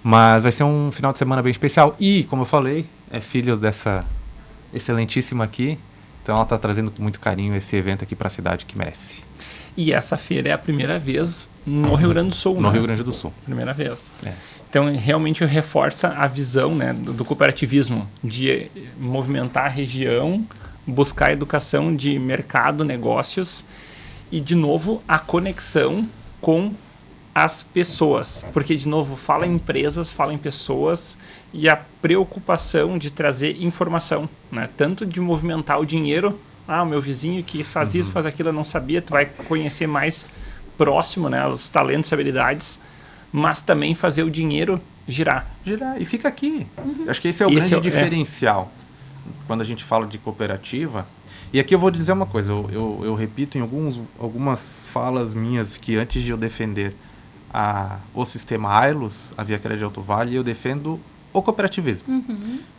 Mas vai ser um final de semana bem especial. E, como eu falei, é filho dessa excelentíssima aqui. Então ela está trazendo com muito carinho esse evento aqui para a cidade que merece. E essa feira é a primeira vez no Rio Grande do Sul. No Rio Grande do Sul. Primeira vez. Então, realmente reforça a visão, né, do cooperativismo, de movimentar a região, buscar a educação de mercado, negócios e, de novo, a conexão com as pessoas. Porque, de novo, fala em empresas, fala em pessoas e a preocupação de trazer informação, né? Tanto de movimentar o dinheiro, o meu vizinho que faz isso, faz aquilo, eu não sabia, tu vai conhecer mais próximo, né, os talentos e habilidades, mas também fazer o dinheiro girar. E fica aqui. Acho que esse é o grande diferencial quando a gente fala de cooperativa. E aqui eu vou dizer uma coisa, eu repito em algumas falas minhas que antes de eu defender o sistema Ailos, a Via Crédito Alto Vale, eu defendo o cooperativismo.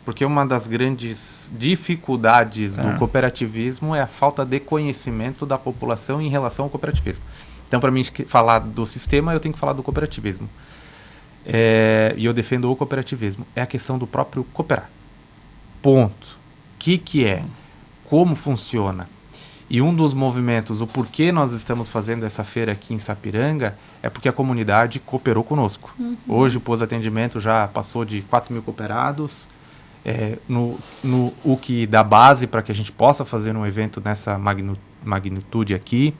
Porque uma das grandes dificuldades do cooperativismo é a falta de conhecimento da população em relação ao cooperativismo. Então, para mim falar do sistema, eu tenho que falar do cooperativismo. E eu defendo o cooperativismo. É a questão do próprio cooperar. Ponto. O que é? Como funciona? E um dos movimentos, o porquê nós estamos fazendo essa feira aqui em Sapiranga, é porque a comunidade cooperou conosco. Hoje o pós-atendimento já passou de 4.000 cooperados, o que dá base para que a gente possa fazer um evento nessa magnitude aqui.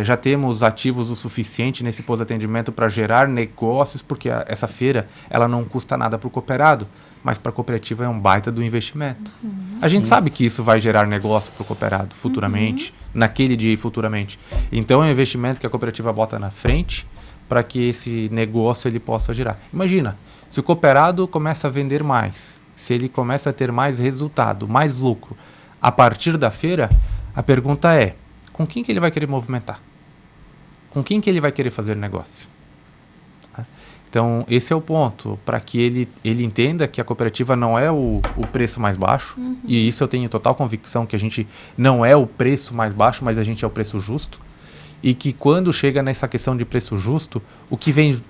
Já temos ativos o suficiente nesse pós-atendimento para gerar negócios, porque essa feira ela não custa nada para o cooperado, mas para a cooperativa é um baita do investimento. A gente sabe que isso vai gerar negócio para o cooperado futuramente, naquele dia e futuramente. Então é um investimento que a cooperativa bota na frente para que esse negócio ele possa gerar. Imagina, se o cooperado começa a vender mais, se ele começa a ter mais resultado, mais lucro, a partir da feira, a pergunta é, com quem que ele vai querer movimentar? Com quem que ele vai querer fazer negócio? Então, esse é o ponto, para que ele entenda que a cooperativa não é o preço mais baixo, e isso eu tenho total convicção que a gente não é o preço mais baixo, mas a gente é o preço justo, e que quando chega nessa questão de preço justo, o que vem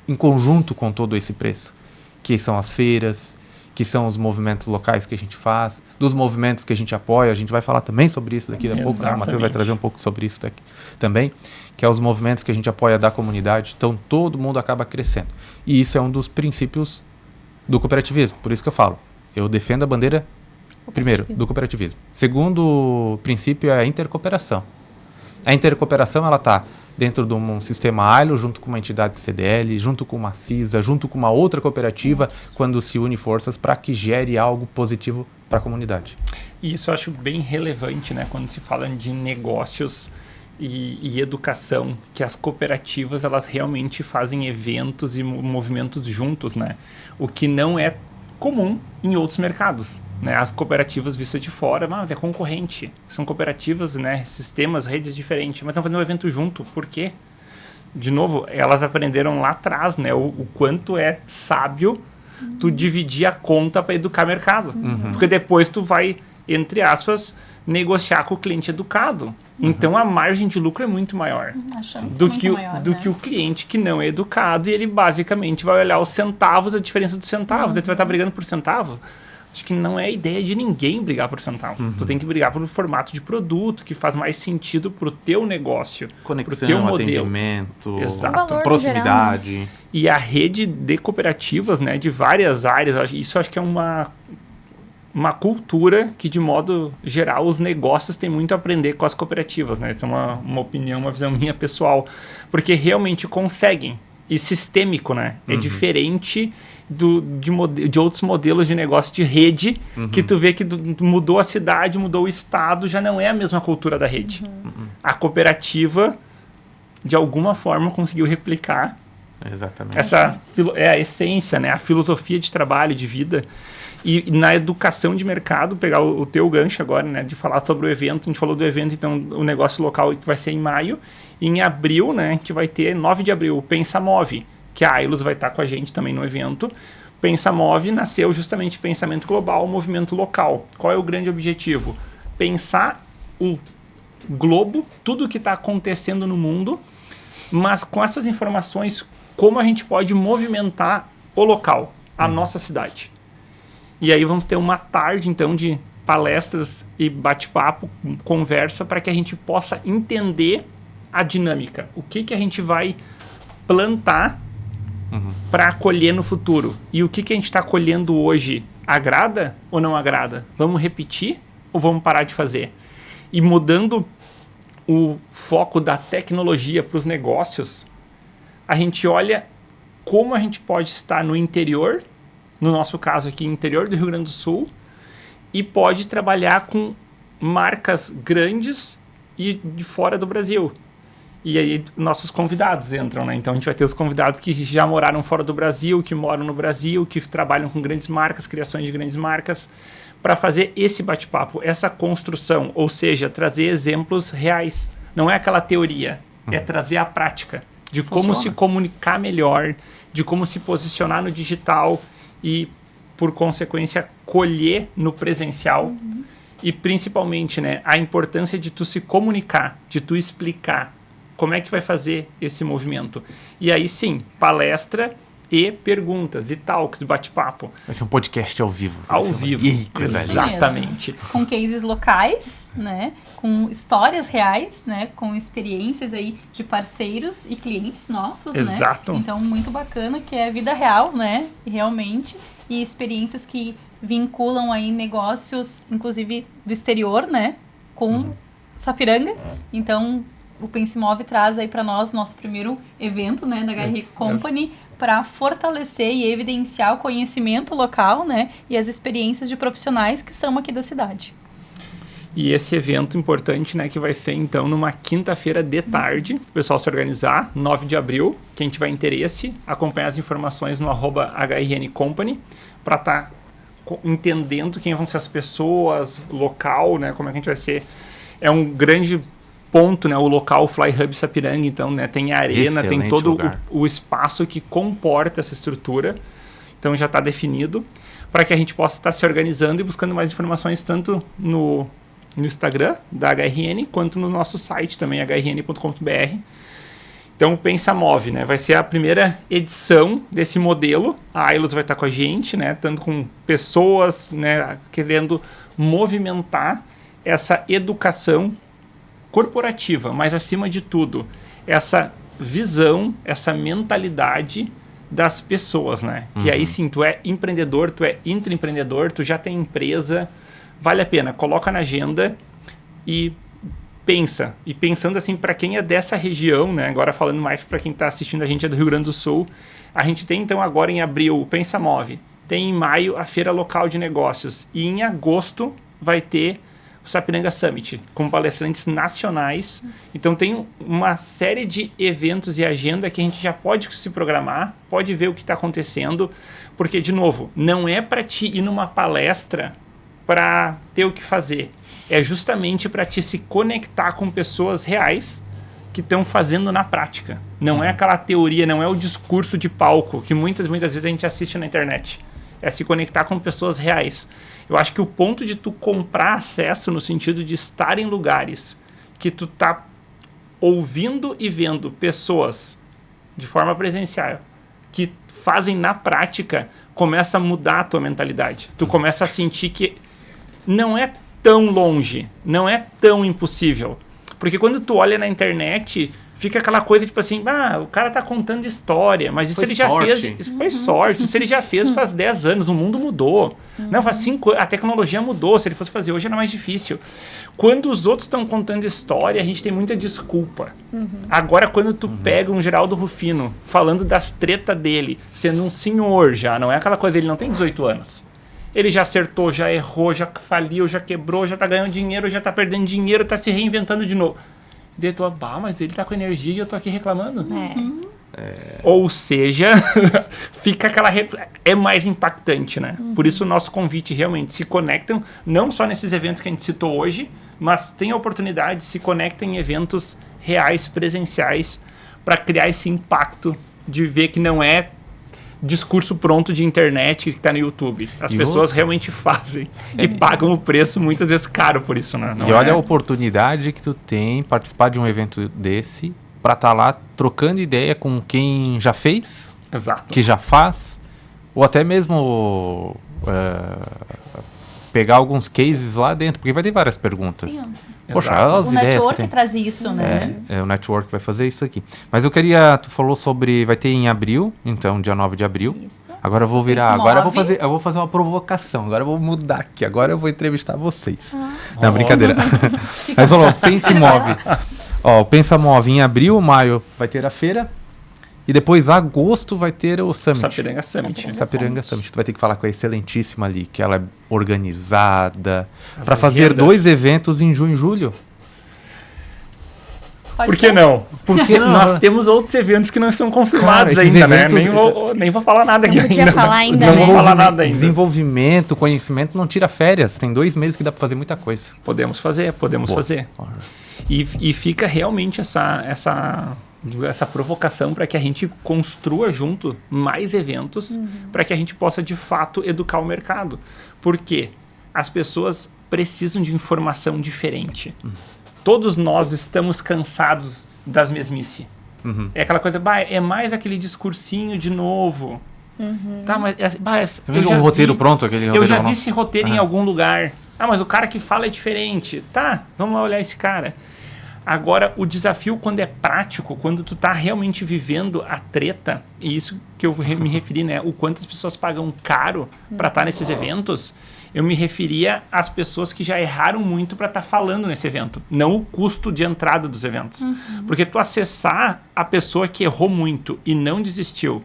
em conjunto com todo esse preço, que são as feiras, que são os movimentos locais que a gente faz, dos movimentos que a gente apoia, a gente vai falar também sobre isso daqui a pouco, né? O Matheus vai trazer um pouco sobre isso daqui também, que é os movimentos que a gente apoia da comunidade, então todo mundo acaba crescendo. E isso é um dos princípios do cooperativismo, por isso que eu falo, eu defendo a bandeira, primeiro, do cooperativismo. Segundo princípio é a intercooperação. A intercooperação, ela está dentro de um sistema AILO, junto com uma entidade CDL, junto com uma CISA, junto com uma outra cooperativa, quando se une forças para que gere algo positivo para a comunidade. E isso eu acho bem relevante, né, quando se fala de negócios e educação, que as cooperativas elas realmente fazem eventos e movimentos juntos, né? O que não é comum em outros mercados, né? As cooperativas vistas de fora, mas é concorrente. São cooperativas, né? Sistemas, redes diferentes, mas estão fazendo um evento junto. Por quê? De novo, elas aprenderam lá atrás, né? O quanto é sábio tu dividir a conta para educar mercado. Porque depois tu vai, entre aspas, negociar com o cliente educado. Então a margem de lucro é muito maior do que o cliente que não é educado, e ele basicamente vai olhar os centavos, a diferença dos centavos. Daí tu vai estar brigando por centavo. Acho que não é ideia de ninguém brigar por centavos. Tu tem que brigar pelo formato de produto que faz mais sentido pro teu negócio, conexão, pro teu modelo. atendimento, exato, proximidade. Geral, né? E a rede de cooperativas, né, de várias áreas, isso acho que é uma cultura que, de modo geral, os negócios têm muito a aprender com as cooperativas, né? Essa é uma opinião, uma visão minha pessoal. Porque realmente conseguem. E sistêmico, né? É diferente de outros modelos de negócio de rede, que tu vê que mudou a cidade, mudou o estado, já não é a mesma cultura da rede. A cooperativa, de alguma forma, conseguiu replicar exatamente essa a essência, né? A filosofia de trabalho, de vida. E na educação de mercado, pegar o teu gancho agora, né, de falar sobre o evento, a gente falou do evento, então, o negócio local que vai ser em maio, e em abril, né, a gente vai ter, 9 de abril, o Pensa Move, que a Ailos vai estar com a gente também no evento. Pensa Move nasceu justamente pensamento global, movimento local. Qual é o grande objetivo? Pensar o globo, tudo o que está acontecendo no mundo, mas com essas informações, como a gente pode movimentar o local, a nossa cidade. E aí vamos ter uma tarde, então, de palestras e bate-papo, conversa, para que a gente possa entender a dinâmica. O que a gente vai plantar para colher no futuro. E o que a gente está colhendo hoje agrada ou não agrada? Vamos repetir ou vamos parar de fazer? E mudando o foco da tecnologia para os negócios, a gente olha como a gente pode estar no interior, no nosso caso aqui, interior do Rio Grande do Sul, e pode trabalhar com marcas grandes e de fora do Brasil. E aí nossos convidados entram, né? Então a gente vai ter os convidados que já moraram fora do Brasil, que moram no Brasil, que trabalham com grandes marcas, criações de grandes marcas, para fazer esse bate-papo, essa construção, ou seja, trazer exemplos reais. Não é aquela teoria, é trazer a prática de como se comunicar melhor, de como se posicionar no digital e, por consequência, colher no presencial. E, principalmente, né, a importância de tu se comunicar, de tu explicar como é que vai fazer esse movimento. E aí, sim, palestra e perguntas e talks, bate-papo. Vai ser um podcast ao vivo. Ao vivo, exatamente. Com cases locais, né? Com histórias reais, né? Com experiências aí de parceiros e clientes nossos, Exato. né? Então, muito bacana, que é a vida real, né? Realmente. E experiências que vinculam aí negócios, inclusive do exterior, né? Com Sapiranga. Então, o Pensimove traz aí para nós nosso primeiro evento, né, da HR Company, para fortalecer e evidenciar o conhecimento local, né, e as experiências de profissionais que são aqui da cidade. E esse evento importante, né, que vai ser então numa quinta-feira de tarde, o pessoal se organizar, 9 de abril, quem tiver interesse, acompanhar as informações no @HRN Company, para estar entendendo quem vão ser as pessoas, local, né, como é que a gente vai ser. É um grande ponto, né, o local, o Fly Hub Sapiranga, então, né, tem a arena, excelente, tem todo o espaço que comporta essa estrutura, então já está definido, para que a gente possa estar se organizando e buscando mais informações tanto no Instagram da HRN, quanto no nosso site também, hrn.com.br. Então, o Pensamove, né, vai ser a primeira edição desse modelo, a Ailos vai estar com a gente, né, tanto com pessoas, né, querendo movimentar essa educação corporativa, mas acima de tudo, essa visão, essa mentalidade das pessoas, né? Que aí sim, tu é empreendedor, tu é intraempreendedor, tu já tem empresa, vale a pena, coloca na agenda e pensa. E pensando assim, para quem é dessa região, né? Agora falando mais para quem está assistindo a gente é do Rio Grande do Sul, a gente tem então agora em abril o Pensamove, tem em maio a Feira Local de Negócios e em agosto vai ter o Sapiranga Summit, com palestrantes nacionais. Então tem uma série de eventos e agenda que a gente já pode se programar, pode ver o que está acontecendo, porque, de novo, não é para ti ir numa palestra para ter o que fazer, é justamente para te se conectar com pessoas reais que estão fazendo na prática. Não é aquela teoria, não é o discurso de palco que muitas vezes a gente assiste na internet. É se conectar com pessoas reais. Eu acho que o ponto de tu comprar acesso no sentido de estar em lugares que tu tá ouvindo e vendo pessoas de forma presencial que fazem na prática, começa a mudar a tua mentalidade. Tu começa a sentir que não é tão longe, não é tão impossível. Porque quando tu olha na internet, fica aquela coisa tipo assim, o cara tá contando história, mas isso ele já fez, isso foi sorte, isso ele já fez faz 10 anos, o mundo mudou. Não, faz 5 anos, a tecnologia mudou, se ele fosse fazer hoje era mais difícil. Quando os outros estão contando história, a gente tem muita desculpa. Agora, quando tu pega um Geraldo Rufino falando das tretas dele, sendo um senhor já, não é aquela coisa, ele não tem 18 anos. Ele já acertou, já errou, já faliu, já quebrou, já tá ganhando dinheiro, já tá perdendo dinheiro, tá se reinventando de novo. Daí tu, mas ele tá com energia e eu tô aqui reclamando. Ou seja, fica aquela... É mais impactante, né? Por isso o nosso convite realmente, se conectam, não só nesses eventos que a gente citou hoje, mas tem a oportunidade, se conectem em eventos reais, presenciais, para criar esse impacto de ver que não é discurso pronto de internet que está no YouTube. As pessoas realmente fazem e pagam o preço muitas vezes caro por isso, né? E olha a oportunidade que tu tem participar de um evento desse para estar lá trocando ideia com quem já fez, Exato. Que já faz, ou até mesmo pegar alguns cases lá dentro, porque vai ter várias perguntas. Sim. Poxa, as o ideias network que tem. traz isso, né? O network vai fazer isso aqui. Mas tu falou sobre, vai ter em abril, então dia 9 de abril. Isso. Agora eu vou virar, agora eu vou fazer uma provocação, agora eu vou mudar aqui, agora eu vou entrevistar vocês. Não, brincadeira. Mas falou, Pensamove. O Pensamove em abril, maio vai ter a feira. E depois, agosto, vai ter o Summit. Sapiranga Summit. Sapiranga Summit. Tu vai ter que falar com a excelentíssima ali, que ela é organizada, para fazer 2 eventos em junho e julho. Por que não? Porque não? Nós temos outros eventos que não estão confirmados ainda, eventos, né? Nem vou falar nada aqui não podia ainda. Falar ainda, não né? vou falar nada ainda. Desenvolvimento, conhecimento não tira férias. Tem 2 meses que dá para fazer muita coisa. Podemos fazer. E fica realmente essa essa provocação para que a gente construa junto mais eventos para que a gente possa, de fato, educar o mercado. Por quê? As pessoas precisam de informação diferente. Todos nós estamos cansados das mesmices. É aquela coisa, é mais aquele discursinho de novo. Tá, mas um roteiro pronto, aquele roteiro. Eu já vi esse roteiro em algum lugar. Mas o cara que fala é diferente. Tá, vamos lá olhar esse cara. Agora, o desafio quando é prático, quando tu tá realmente vivendo a treta, e isso que eu me referi, né? O quanto as pessoas pagam caro para estar nesses eventos, eu me referia às pessoas que já erraram muito para estar falando nesse evento, não o custo de entrada dos eventos. Porque tu acessar a pessoa que errou muito e não desistiu,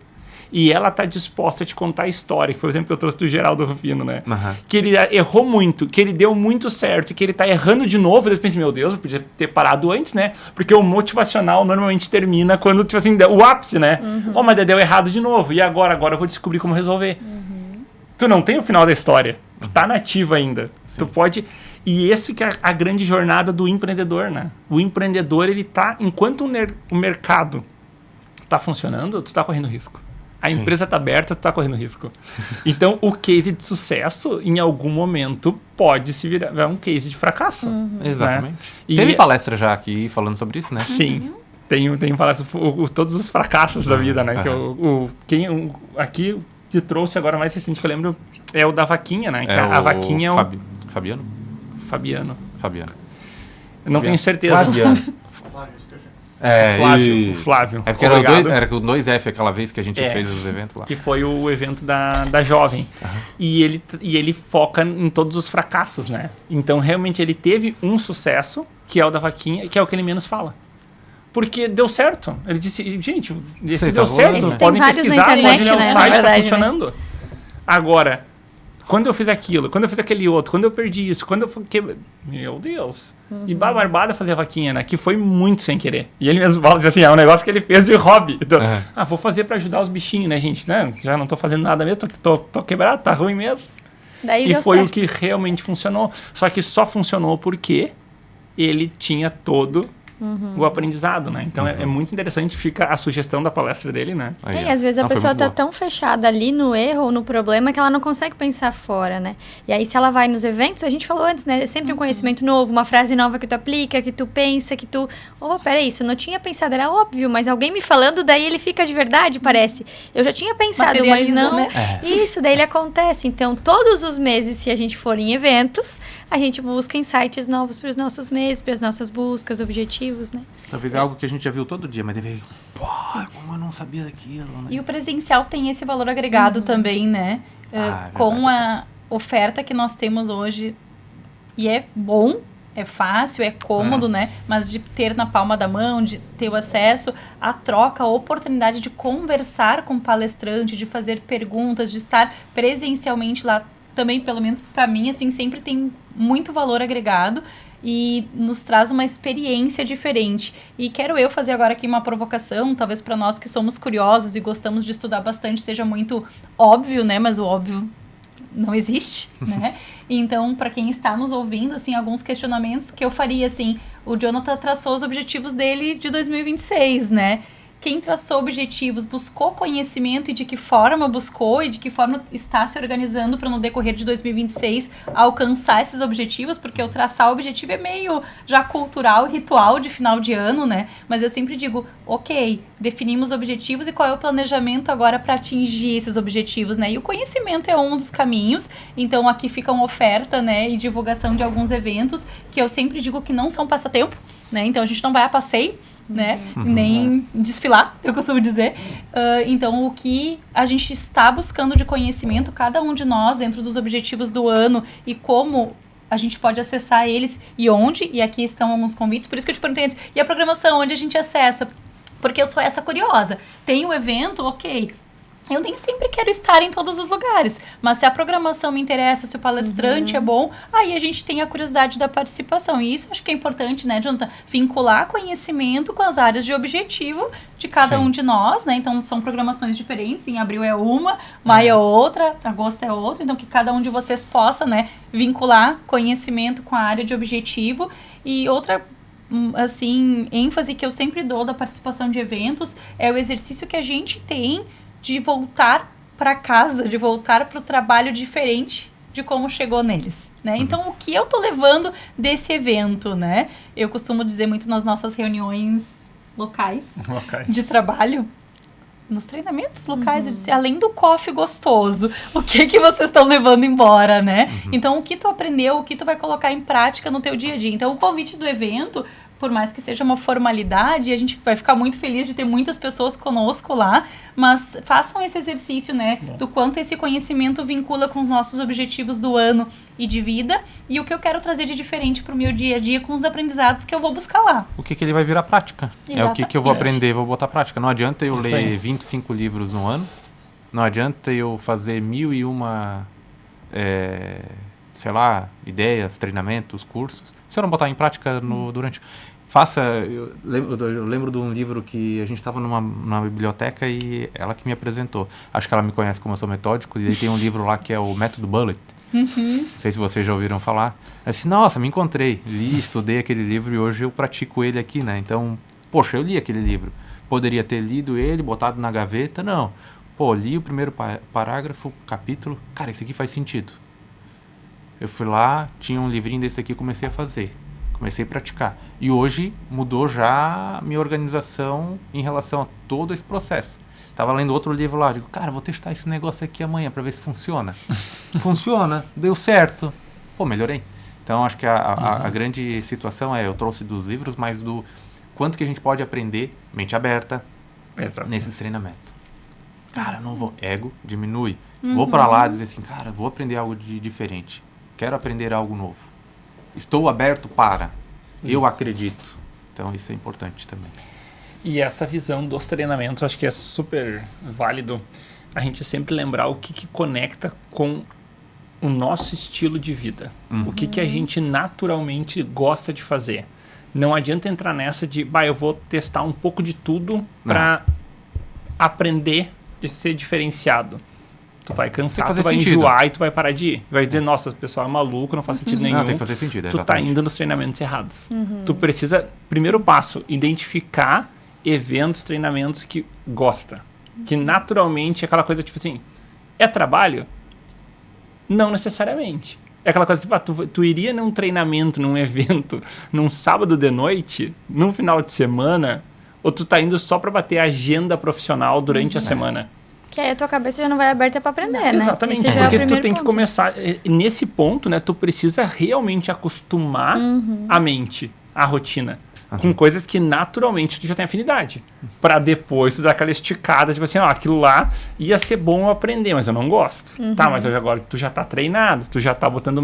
e ela tá disposta a te contar a história, que foi o exemplo que eu trouxe do Geraldo Rufino, né? Que ele errou muito, que ele deu muito certo, que ele tá errando de novo. Eu pensei, meu Deus, eu podia ter parado antes, né? Porque o motivacional normalmente termina quando, tipo assim, o ápice, né? Mas deu errado de novo. E agora eu vou descobrir como resolver. Tu não tem o final da história. Tu tá nativo ainda. Sim. Tu pode... E isso que é a grande jornada do empreendedor, né? O empreendedor, ele tá... Enquanto o mercado tá funcionando, tu tá correndo risco. A empresa está aberta, tu está correndo risco. Então, o case de sucesso, em algum momento, pode se virar um case de fracasso. Exatamente. Né? Teve palestra já aqui falando sobre isso, né? Sim. Tem palestra, todos os fracassos da vida, né? Que aqui que trouxe agora mais recente, que eu lembro, é o da vaquinha, né? Que a vaquinha é o... Fabiano. Eu não tenho certeza. Flávio. É porque era com 2F aquela vez que a gente fez os eventos lá. Que foi o evento da Jovem. E ele foca em todos os fracassos, né? Então, realmente, ele teve um sucesso, que é o da vaquinha, que é o que ele menos fala. Porque deu certo. Ele disse, gente, esse deu certo. Podem pesquisar, podem olhar o site, está funcionando. Né? Agora, quando eu fiz aquilo, quando eu fiz aquele outro, quando eu perdi isso, quando eu... Meu Deus. E barbada fazer a vaquinha, né? Que foi muito sem querer. E ele mesmo fala assim, é um negócio que ele fez de hobby. Então, vou fazer pra ajudar os bichinhos, né, gente? Né? Já não tô fazendo nada mesmo, tô quebrado, tá ruim mesmo. Daí e foi certo. O que realmente funcionou. Só que só funcionou porque ele tinha todo... o aprendizado, né? Então é muito interessante, fica a sugestão da palestra dele, né? E às vezes a pessoa tá tão fechada ali no erro ou no problema que ela não consegue pensar fora, né? E aí se ela vai nos eventos, a gente falou antes, né? É sempre um conhecimento novo, uma frase nova que tu aplica, que tu pensa, que tu... peraí, isso eu não tinha pensado, era óbvio, mas alguém me falando, daí ele fica de verdade, parece. Eu já tinha pensado, mas não... Né? Isso, daí ele acontece. Então, todos os meses, se a gente for em eventos, a gente busca insights novos para os nossos meses, para as nossas buscas, objetivos. Né? Talvez é algo que a gente já viu todo dia, mas deve... como eu não sabia daquilo, né? E o presencial tem esse valor agregado também, né? Com a oferta que nós temos hoje. E é bom, é fácil, é cômodo, né? Mas de ter na palma da mão, de ter o acesso, a troca, a oportunidade de conversar com o palestrante, de fazer perguntas, de estar presencialmente lá, também, pelo menos para mim, assim, sempre tem muito valor agregado. E nos traz uma experiência diferente. E quero eu fazer agora aqui uma provocação, talvez para nós que somos curiosos e gostamos de estudar bastante, seja muito óbvio, né? Mas o óbvio não existe, né? Então, para quem está nos ouvindo, assim, alguns questionamentos que eu faria, assim, o Jonathan traçou os objetivos dele de 2026, né? Quem traçou objetivos buscou conhecimento e de que forma buscou e de que forma está se organizando para no decorrer de 2026 alcançar esses objetivos, porque o traçar o objetivo é meio já cultural e ritual de final de ano, né? Mas eu sempre digo, ok, definimos objetivos e qual é o planejamento agora para atingir esses objetivos, né? E o conhecimento é um dos caminhos, então aqui fica uma oferta, né, e divulgação de alguns eventos que eu sempre digo que não são passatempo, né? Então a gente não vai a passeio, né? Nem desfilar, eu costumo dizer. Então, o que a gente está buscando de conhecimento, cada um de nós, dentro dos objetivos do ano e como a gente pode acessar eles e onde, e aqui estão alguns convites, por isso que eu te perguntei antes, e a programação, onde a gente acessa? Porque eu sou essa curiosa. Tem o evento, ok. Eu nem sempre quero estar em todos os lugares, mas se a programação me interessa, se o palestrante é bom, aí a gente tem a curiosidade da participação. E isso acho que é importante, né, Jonathan? Vincular conhecimento com as áreas de objetivo de cada um de nós, né? Então, são programações diferentes. Em abril é uma, maio é outra, agosto é outra. Então, que cada um de vocês possa, né, vincular conhecimento com a área de objetivo. E outra assim, ênfase que eu sempre dou da participação de eventos é o exercício que a gente tem de voltar para casa, de voltar para o trabalho diferente de como chegou neles, né? Então, o que eu tô levando desse evento, né? Eu costumo dizer muito nas nossas reuniões locais. De trabalho, nos treinamentos locais, eu disse, além do coffee gostoso, o que vocês estão levando embora, né? Então, o que tu aprendeu, o que tu vai colocar em prática no teu dia a dia. Então, o convite do evento, por mais que seja uma formalidade, a gente vai ficar muito feliz de ter muitas pessoas conosco lá, mas façam esse exercício, né, do quanto esse conhecimento vincula com os nossos objetivos do ano e de vida, e o que eu quero trazer de diferente para o meu dia a dia com os aprendizados que eu vou buscar lá. O que ele vai virar prática. Exatamente. É o que eu vou aprender, vou botar prática. Não adianta eu ler 25 livros no ano, não adianta eu fazer 1001, ideias, treinamentos, cursos, se eu não botar em prática durante... Eu lembro de um livro que a gente estava numa biblioteca e ela que me apresentou. Acho que ela me conhece como eu sou metódico, e aí tem um livro lá que é o Método Bullet. Não sei se vocês já ouviram falar. Eu disse, nossa, me encontrei. Li, estudei aquele livro e hoje eu pratico ele aqui, né? Então, poxa, eu li aquele livro. Poderia ter lido ele, botado na gaveta, não. Pô, li o primeiro parágrafo, capítulo. Cara, isso aqui faz sentido. Eu fui lá, tinha um livrinho desse aqui, comecei a fazer. Comecei a praticar. E hoje mudou já a minha organização em relação a todo esse processo. Tava lendo outro livro lá, digo, cara, vou testar esse negócio aqui amanhã para ver se funciona. Funciona, deu certo. Pô, melhorei. Então, acho que a grande situação eu trouxe dos livros, mas do quanto que a gente pode aprender, mente aberta, nesses treinamentos. Cara, não vou. Ego diminui. Vou para lá dizer assim, cara, vou aprender algo de diferente. Quero aprender algo novo. Estou aberto para. Eu acredito. Então, isso é importante também. E essa visão dos treinamentos, acho que é super válido a gente sempre lembrar o que conecta com o nosso estilo de vida. O que a gente naturalmente gosta de fazer. Não adianta entrar nessa de, eu vou testar um pouco de tudo para aprender e ser diferenciado. Tu vai cansar, tu vai enjoar e tu vai parar de ir. Vai dizer, nossa, o pessoal é maluco, não faz sentido nenhum. Não, tem que fazer sentido, exatamente. Tu tá indo nos treinamentos errados. Tu precisa, primeiro passo, identificar eventos, treinamentos que gosta. Que naturalmente é aquela coisa tipo assim, é trabalho? Não necessariamente. É aquela coisa tipo, tu iria num treinamento, num evento, num sábado de noite, num final de semana, ou tu tá indo só pra bater a agenda profissional durante a semana? Que aí a tua cabeça já não vai aberta para aprender, né? Exatamente, porque tu tem que começar... Nesse ponto, né, tu precisa realmente acostumar a mente, a rotina, com coisas que naturalmente tu já tem afinidade. Para depois tu dar aquela esticada, tipo assim, aquilo lá ia ser bom eu aprender, mas eu não gosto. Tá, mas agora tu já tá treinado, tu já tá botando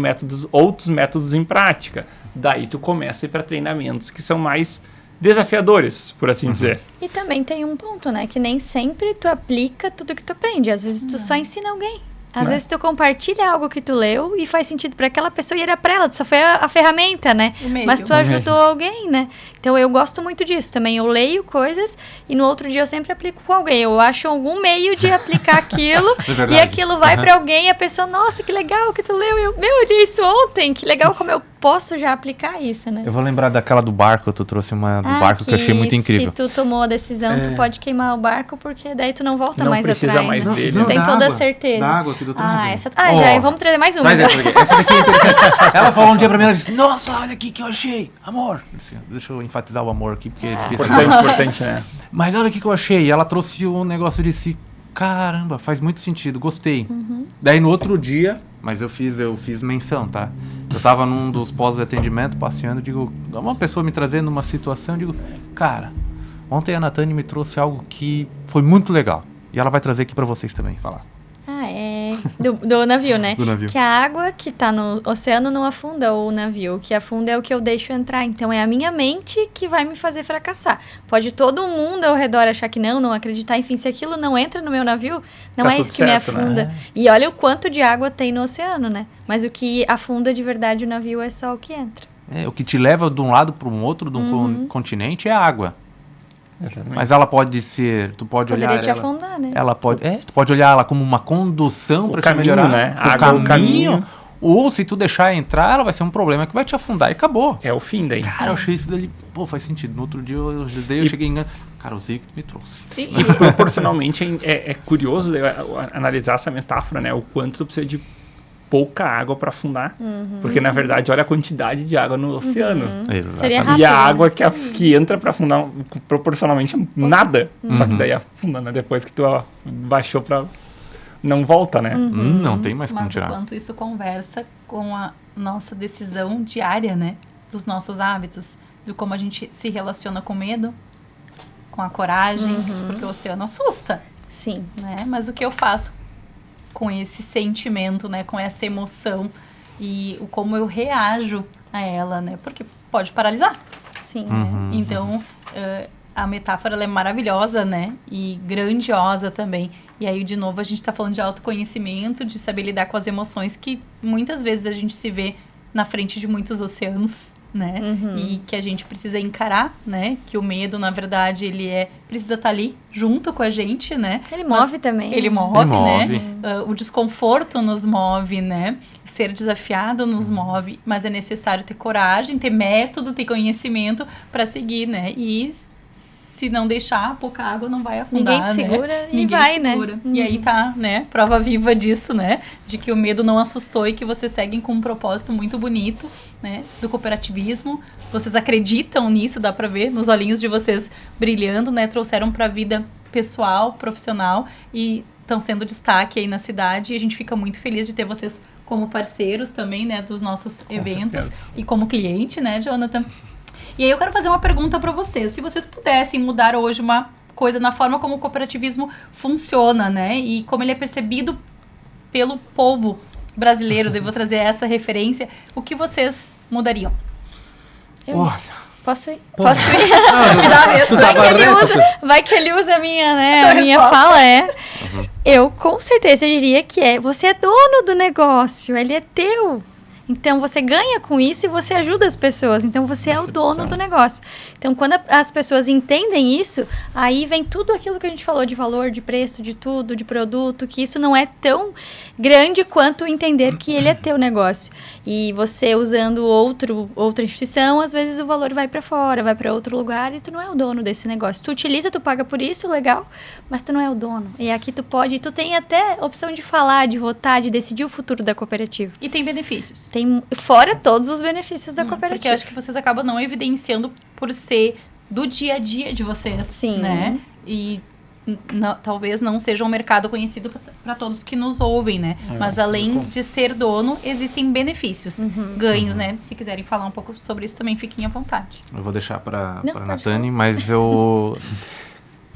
outros métodos em prática. Daí tu começa a ir para treinamentos que são mais... desafiadores, por assim dizer. E também tem um ponto, né? Que nem sempre tu aplica tudo que tu aprende. Às vezes tu só ensina alguém. Às vezes tu compartilha algo que tu leu e faz sentido para aquela pessoa e era para ela. Tu só foi a ferramenta, né? Mas tu ajudou alguém, né? Então eu gosto muito disso também. Eu leio coisas e no outro dia eu sempre aplico com alguém. Eu acho algum meio de aplicar aquilo e aquilo vai para alguém e a pessoa, nossa, que legal que tu leu. Eu li isso ontem. Que legal como eu posso já aplicar isso, né? Eu vou lembrar daquela do barco. Tu trouxe uma do barco que eu achei muito incrível. Se tu tomou a decisão, tu pode queimar o barco porque daí tu não volta mais atrás. Não precisa mais dele. Tu tem toda a certeza. Da água aqui do essa... já vamos trazer mais uma. Essa daqui é interessante. Ela falou um dia pra mim, ela disse, nossa, olha aqui que eu achei, amor. Deixa eu enfatizar o amor aqui, porque é difícil. Importante, né? Mas olha aqui que eu achei. E ela trouxe um negócio de si. Caramba, faz muito sentido, gostei. Daí no outro dia, mas eu fiz menção, tá? Eu tava num dos pós-atendimento, passeando, digo, uma pessoa me trazendo uma situação, digo, cara, ontem a Natane me trouxe algo que foi muito legal. E ela vai trazer aqui pra vocês também, falar. Do navio, né? Do navio. Que a água que tá no oceano não afunda o navio. O que afunda é o que eu deixo entrar. Então é a minha mente que vai me fazer fracassar. Pode todo mundo ao redor achar que não acreditar. Enfim, se aquilo não entra no meu navio, não é isso que me afunda. Né? E olha o quanto de água tem no oceano, né? Mas o que afunda de verdade o navio é só o que entra. O que te leva de um lado para um outro, de um continente, é a água. Exatamente. Mas ela pode ser, tu pode Poderia olhar te afundar, né? Ela pode, tu pode olhar ela como uma condução para te melhorar, né? O caminho, Ou se tu deixar entrar, ela vai ser um problema que vai te afundar e acabou. É o fim daí. Cara, eu achei isso dali, faz sentido. No outro dia eu cheguei engano. Cara, usei o que tu me trouxe. Sim. E proporcionalmente é curioso analisar essa metáfora, né? O quanto tu precisa de pouca água para afundar. Porque, na verdade, olha a quantidade de água no oceano. Seria rápido, e a água que entra para afundar proporcionalmente é nada. Só que daí afunda, né? Depois que tu baixou para... Não volta, né? Não tem mais como Mas tirar. Mas o quanto isso conversa com a nossa decisão diária, né? Dos nossos hábitos. De como a gente se relaciona com medo, com a coragem. Porque o oceano assusta. Sim. Né? Mas o que eu faço com esse sentimento, né? Com essa emoção. E o como eu reajo a ela, né? Porque pode paralisar. Sim. Então, a metáfora ela é maravilhosa, né? E grandiosa também. E aí, de novo, a gente está falando de autoconhecimento, de saber lidar com as emoções que muitas vezes a gente se vê na frente de muitos oceanos, né? E que a gente precisa encarar, né? Que o medo, na verdade, precisa estar ali junto com a gente, né? Ele move também. Ele move, né? O desconforto nos move, né? Ser desafiado nos move, mas é necessário ter coragem, ter método, ter conhecimento para seguir, né? E se não deixar, pouca água não vai afundar, Ninguém te segura, né? e vai, segura, né? E aí tá, né? Prova viva disso, né? De que o medo não assustou e que vocês seguem com um propósito muito bonito, né? Do cooperativismo. Vocês acreditam nisso, dá pra ver nos olhinhos de vocês brilhando, né? Trouxeram pra vida pessoal, profissional e estão sendo destaque aí na cidade. E a gente fica muito feliz de ter vocês como parceiros também, né? Dos nossos eventos e como cliente, né, Jonathan? E aí eu quero fazer uma pergunta para vocês. Se vocês pudessem mudar hoje uma coisa na forma como o cooperativismo funciona, né? E como ele é percebido pelo povo brasileiro, devo trazer essa referência, o que vocês mudariam? Olha... Posso ir? Posso ir? Vai que ele usa a minha, né? A minha fala eu com certeza diria que você é dono do negócio, ele é teu. Então, você ganha com isso e você ajuda as pessoas. Então, você é o dono do negócio. Então, quando as pessoas entendem isso, aí vem tudo aquilo que a gente falou de valor, de preço, de tudo, de produto, que isso não é tão grande quanto entender que ele é teu negócio. E você usando outra instituição, às vezes o valor vai para fora, vai para outro lugar e tu não é o dono desse negócio. Tu utiliza, tu paga por isso, legal, mas tu não é o dono. E aqui tu tem até opção de falar, de votar, de decidir o futuro da cooperativa. E tem benefícios. Tem fora todos os benefícios da cooperativa. Porque eu acho que vocês acabam não evidenciando por ser do dia a dia de vocês. Sim. Né? E talvez não seja um mercado conhecido para todos que nos ouvem, né? Mas além de ser dono, existem benefícios, ganhos, né? Se quiserem falar um pouco sobre isso também, fiquem à vontade. Eu vou deixar para Natane, mas eu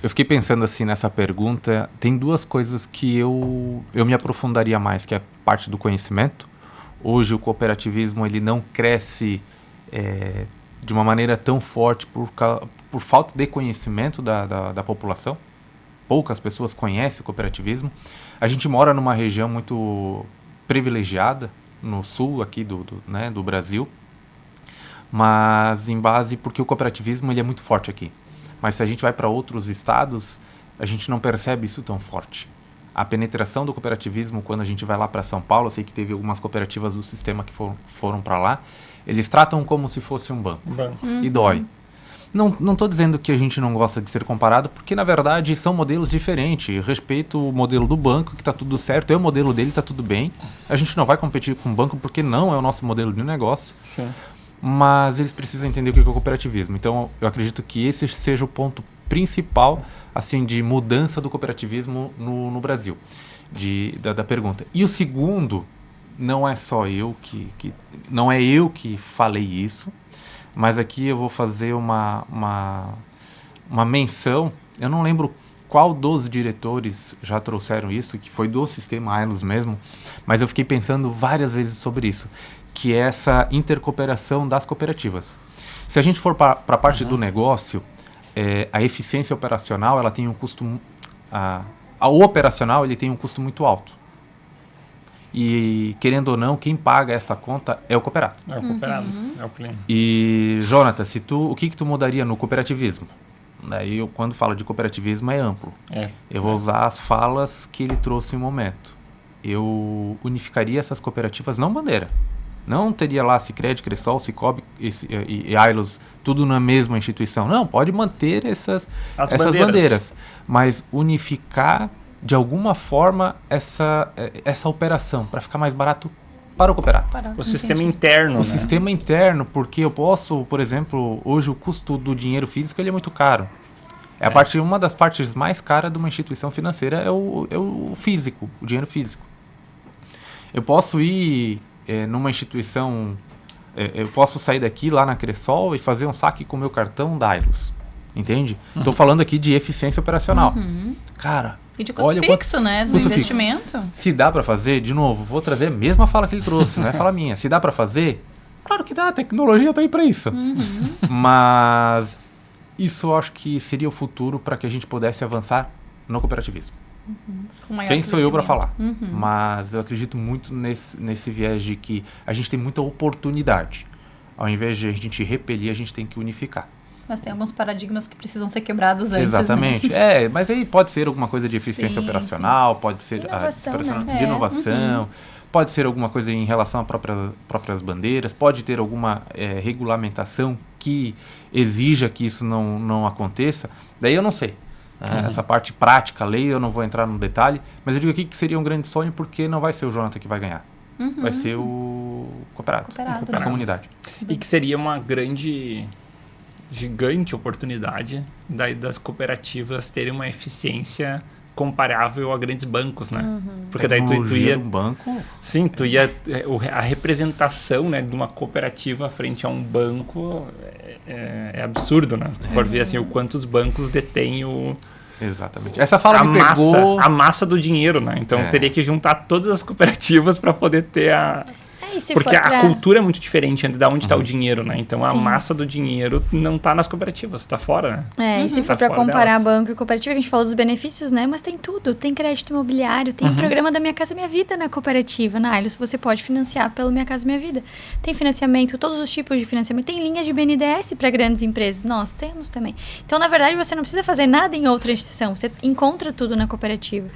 fiquei pensando assim nessa pergunta. Tem duas coisas que eu me aprofundaria mais, que é a parte do conhecimento. Hoje o cooperativismo ele não cresce de uma maneira tão forte por falta de conhecimento da população. Poucas pessoas conhecem o cooperativismo. A gente mora numa região muito privilegiada, no sul aqui do Brasil, mas em base porque o cooperativismo ele é muito forte aqui. Mas se a gente vai para outros estados, a gente não percebe isso tão forte. A penetração do cooperativismo, quando a gente vai lá para São Paulo, eu sei que teve algumas cooperativas do sistema que foram para lá, eles tratam como se fosse um banco. E dói. Não estou dizendo que a gente não gosta de ser comparado, porque na verdade são modelos diferentes. Eu respeito o modelo do banco, que está tudo certo, é o modelo dele, está tudo bem. A gente não vai competir com o banco porque não é o nosso modelo de negócio. Sim. Mas eles precisam entender o que é o cooperativismo. Então eu acredito que esse seja o ponto principal assim, de mudança do cooperativismo no Brasil, da pergunta. E o segundo, não é só eu não é eu que falei isso, mas aqui eu vou fazer uma menção. Eu não lembro qual dos diretores já trouxeram isso, que foi do sistema AILOS mesmo, mas eu fiquei pensando várias vezes sobre isso, que é essa intercooperação das cooperativas. Se a gente for para a parte do negócio, a eficiência operacional ela tem um custo... O operacional ele tem um custo muito alto. E, querendo ou não, quem paga essa conta é o cooperado. É o cooperado, é o cliente. E, Jonathan, o que tu mudaria no cooperativismo? Daí, quando falo de cooperativismo, é amplo. Eu vou usar as falas que ele trouxe em um momento. eu unificaria essas cooperativas não bandeira. Não teria lá Sicredi, Cressol, Sicob e Ailos, tudo na mesma instituição. Não, pode manter essas bandeiras, mas unificar de alguma forma essa operação para ficar mais barato para o cooperado. O sistema interno, O sistema interno, porque eu posso, por exemplo, hoje o custo do dinheiro físico ele é muito caro. Uma das partes mais caras de uma instituição financeira é o físico, o dinheiro físico. Eu posso ir numa instituição, eu posso sair daqui lá na Cressol e fazer um saque com o meu cartão da Ailos. Entende? Estou falando aqui de eficiência operacional. Cara, e de custo fixo, né? Do investimento. Fixo. Se dá para fazer, de novo, vou trazer a mesma fala que ele trouxe, não é fala minha. Se dá para fazer, claro que dá, a tecnologia está aí para isso. Mas isso eu acho que seria o futuro para que a gente pudesse avançar no cooperativismo. Quem sou eu para falar? Mas eu acredito muito nesse viés de que a gente tem muita oportunidade. Ao invés de a gente repelir, a gente tem que unificar. Mas tem alguns paradigmas que precisam ser quebrados antes. Exatamente. Né? Mas aí pode ser alguma coisa de eficiência operacional, pode ser de inovação, pode ser alguma coisa em relação às próprias bandeiras, pode ter alguma regulamentação que exija que isso não aconteça. Daí eu não sei. Essa parte prática, lei, eu não vou entrar no detalhe, mas eu digo aqui que seria um grande sonho porque não vai ser o Jonathan que vai ganhar. Vai ser o cooperado a comunidade. E que seria uma gigante oportunidade das cooperativas terem uma eficiência comparável a grandes bancos, né? Porque daí tu ia um banco. Sim, a representação, né, de uma cooperativa frente a um banco é absurdo, né? Se for ver assim o quanto os bancos detêm Exatamente. Essa fala me pegou a massa do dinheiro, né? Então teria que juntar todas as cooperativas para poder ter porque a cultura é muito diferente de onde está o dinheiro, né? Então a massa do dinheiro não está nas cooperativas, está fora, né? E se for para comparar banco e cooperativa, que a gente falou dos benefícios, né? Mas tem tudo. Tem crédito imobiliário, tem programa da Minha Casa Minha Vida na cooperativa. Na Ailos você pode financiar pelo Minha Casa Minha Vida. Tem financiamento, todos os tipos de financiamento. Tem linhas de BNDES para grandes empresas. Nós temos também. Então, na verdade, você não precisa fazer nada em outra instituição. Você encontra tudo na cooperativa.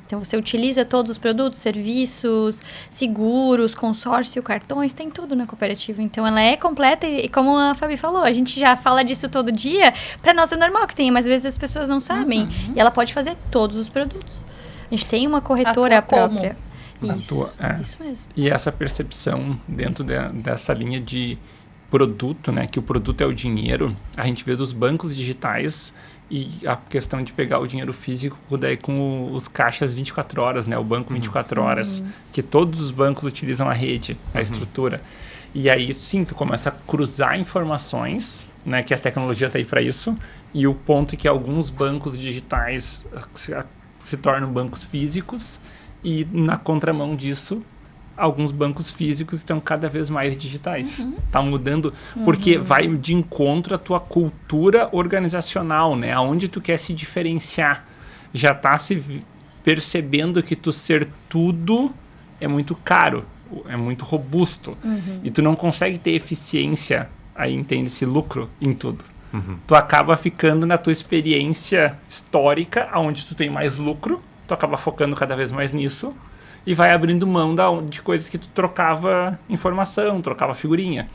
Então, você utiliza todos os produtos, serviços, seguros, consórcio, cartões, tem tudo na cooperativa. Então, ela é completa e, como a Fabi falou, a gente já fala disso todo dia. Para nós é normal que tenha, mas às vezes as pessoas não sabem. E ela pode fazer todos os produtos. A gente tem uma corretora própria. Isso mesmo. E essa percepção dentro dessa linha de produto, né, que o produto é o dinheiro, a gente vê dos bancos digitais e a questão de pegar o dinheiro físico daí com os caixas 24 horas, né, o banco 24 horas, que todos os bancos utilizam a rede, a estrutura. E aí, sim, tu começa a cruzar informações, né, que a tecnologia está aí para isso, e o ponto é que alguns bancos digitais se tornam bancos físicos e, na contramão disso, alguns bancos físicos estão cada vez mais digitais. Tá mudando, porque vai de encontro à tua cultura organizacional, né? Aonde tu quer se diferenciar. Já tá se percebendo que tu ser tudo é muito caro, é muito robusto. E tu não consegue ter eficiência, aí entende-se lucro em tudo. Tu acaba ficando na tua experiência histórica, onde tu tem mais lucro, tu acaba focando cada vez mais nisso, e vai abrindo mão de coisas que tu trocava informação, trocava figurinha.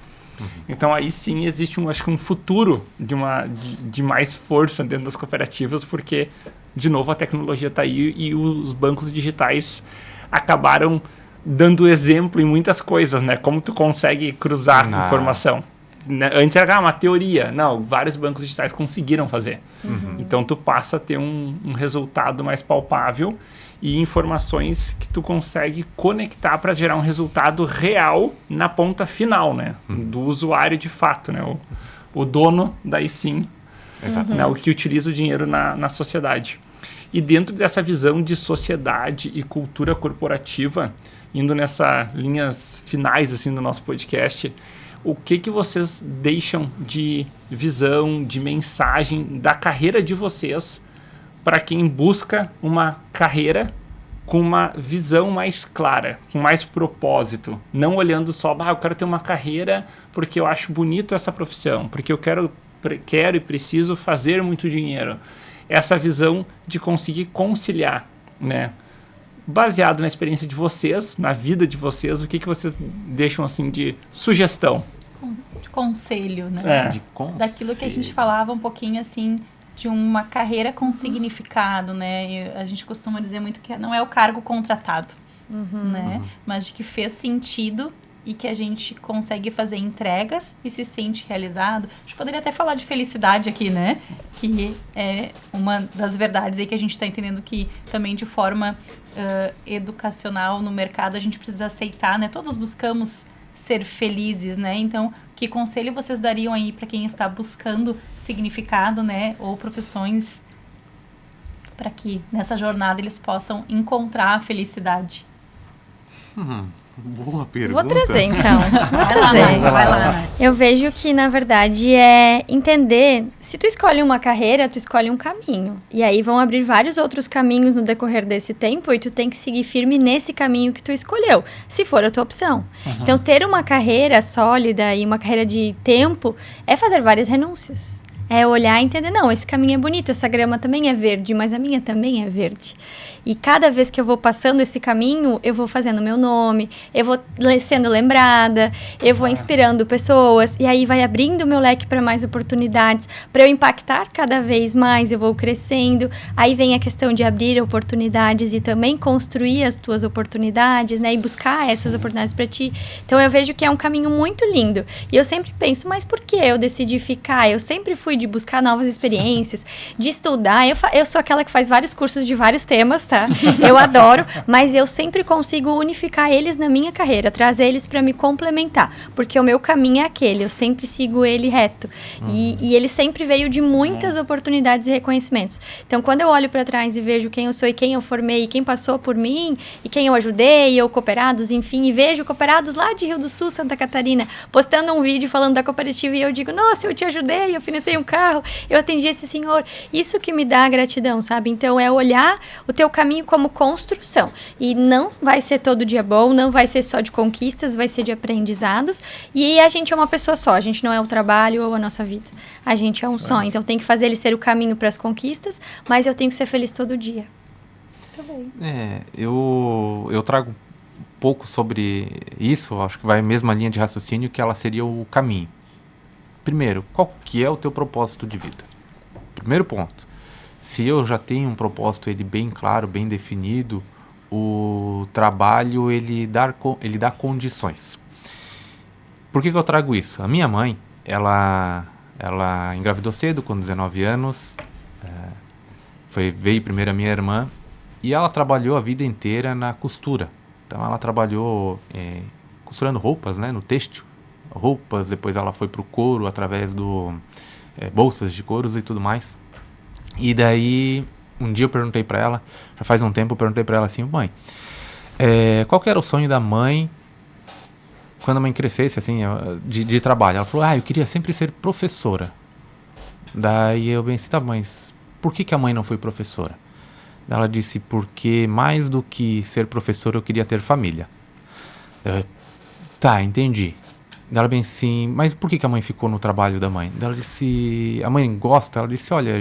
Então aí sim existe acho que um futuro de mais força dentro das cooperativas, porque, de novo, a tecnologia está aí e os bancos digitais acabaram dando exemplo em muitas coisas, né? Como tu consegue cruzar informação. Antes era uma teoria. Não, vários bancos digitais conseguiram fazer. Então tu passa a ter um resultado mais palpável e informações que tu consegue conectar para gerar um resultado real na ponta final, né? Do usuário de fato, né? O dono, daí sim, né? O que utiliza o dinheiro na sociedade. E dentro dessa visão de sociedade e cultura corporativa, indo nessas linhas finais assim, do nosso podcast, o que vocês deixam de visão, de mensagem da carreira de vocês para quem busca uma carreira com uma visão mais clara, com mais propósito, não olhando só, eu quero ter uma carreira porque eu acho bonito essa profissão, porque eu quero e preciso fazer muito dinheiro. Essa visão de conseguir conciliar, né, baseado na experiência de vocês, na vida de vocês, o que vocês deixam assim de sugestão? De conselho, né? De conselho. Daquilo que a gente falava um pouquinho assim, de uma carreira com significado, né? E a gente costuma dizer muito que não é o cargo contratado, né? Mas de que fez sentido e que a gente consegue fazer entregas e se sente realizado. A gente poderia até falar de felicidade aqui, né? Que é uma das verdades aí que a gente está entendendo que também de forma educacional no mercado a gente precisa aceitar, né? Todos buscamos ser felizes, né? Então, que conselho vocês dariam aí para quem está buscando significado, né? Ou profissões para que nessa jornada eles possam encontrar a felicidade? Boa pergunta. Vou trazer, então. Vai lá, Nath. Eu vejo que, na verdade, é entender... Se tu escolhe uma carreira, tu escolhe um caminho. E aí vão abrir vários outros caminhos no decorrer desse tempo e tu tem que seguir firme nesse caminho que tu escolheu, se for a tua opção. Então, ter uma carreira sólida e uma carreira de tempo é fazer várias renúncias. É olhar e entender, não, esse caminho é bonito, essa grama também é verde, mas a minha também é verde. E cada vez que eu vou passando esse caminho, eu vou fazendo meu nome, eu vou sendo lembrada, eu vou inspirando pessoas, e aí vai abrindo o meu leque para mais oportunidades, para eu impactar cada vez mais, eu vou crescendo. Aí vem a questão de abrir oportunidades e também construir as tuas oportunidades, né? E buscar essas oportunidades para ti. Então eu vejo que é um caminho muito lindo. E eu sempre penso, mas por que eu decidi ficar? Eu sempre fui de buscar novas experiências, de estudar. Eu sou aquela que faz vários cursos de vários temas, tá? Eu adoro, mas eu sempre consigo unificar eles na minha carreira, trazer eles para me complementar, porque o meu caminho é aquele, eu sempre sigo ele reto. E ele sempre veio de muitas oportunidades e reconhecimentos. Então, quando eu olho para trás e vejo quem eu sou e quem eu formei, e quem passou por mim, e quem eu ajudei, ou cooperados, enfim, e vejo cooperados lá de Rio do Sul, Santa Catarina, postando um vídeo falando da cooperativa, e eu digo, nossa, eu te ajudei, eu financei um carro, eu atendi esse senhor. Isso que me dá gratidão, sabe? Então, é olhar o teu caminho como construção. E não vai ser todo dia bom, não vai ser só de conquistas, vai ser de aprendizados. E a gente é uma pessoa só, a gente não é o trabalho ou a nossa vida. A gente é um só. Então, tem que fazer ele ser o caminho para as conquistas, mas eu tenho que ser feliz todo dia. Eu trago um pouco sobre isso, acho que vai a mesma linha de raciocínio, que ela seria o caminho. Primeiro, qual que é o teu propósito de vida? Primeiro ponto. Se eu já tenho um propósito ele bem claro, bem definido, o trabalho ele dá condições. Por que eu trago isso? A minha mãe, ela engravidou cedo, com 19 anos, veio primeiro a minha irmã, e ela trabalhou a vida inteira na costura. Então ela trabalhou costurando roupas, né, no têxtil, roupas, depois ela foi para o couro através do bolsas de couros e tudo mais. E daí, um dia eu perguntei pra ela, já faz um tempo, eu perguntei pra ela assim, mãe, qual que era o sonho da mãe quando a mãe crescesse, assim, de trabalho? Ela falou, eu queria sempre ser professora. Daí eu pensei, tá, mas por que a mãe não foi professora? Ela disse, porque mais do que ser professora, eu queria ter família. Tá, entendi. Ela bem assim, mas por que a mãe ficou no trabalho da mãe? Ela disse, a mãe gosta? Ela disse, olha,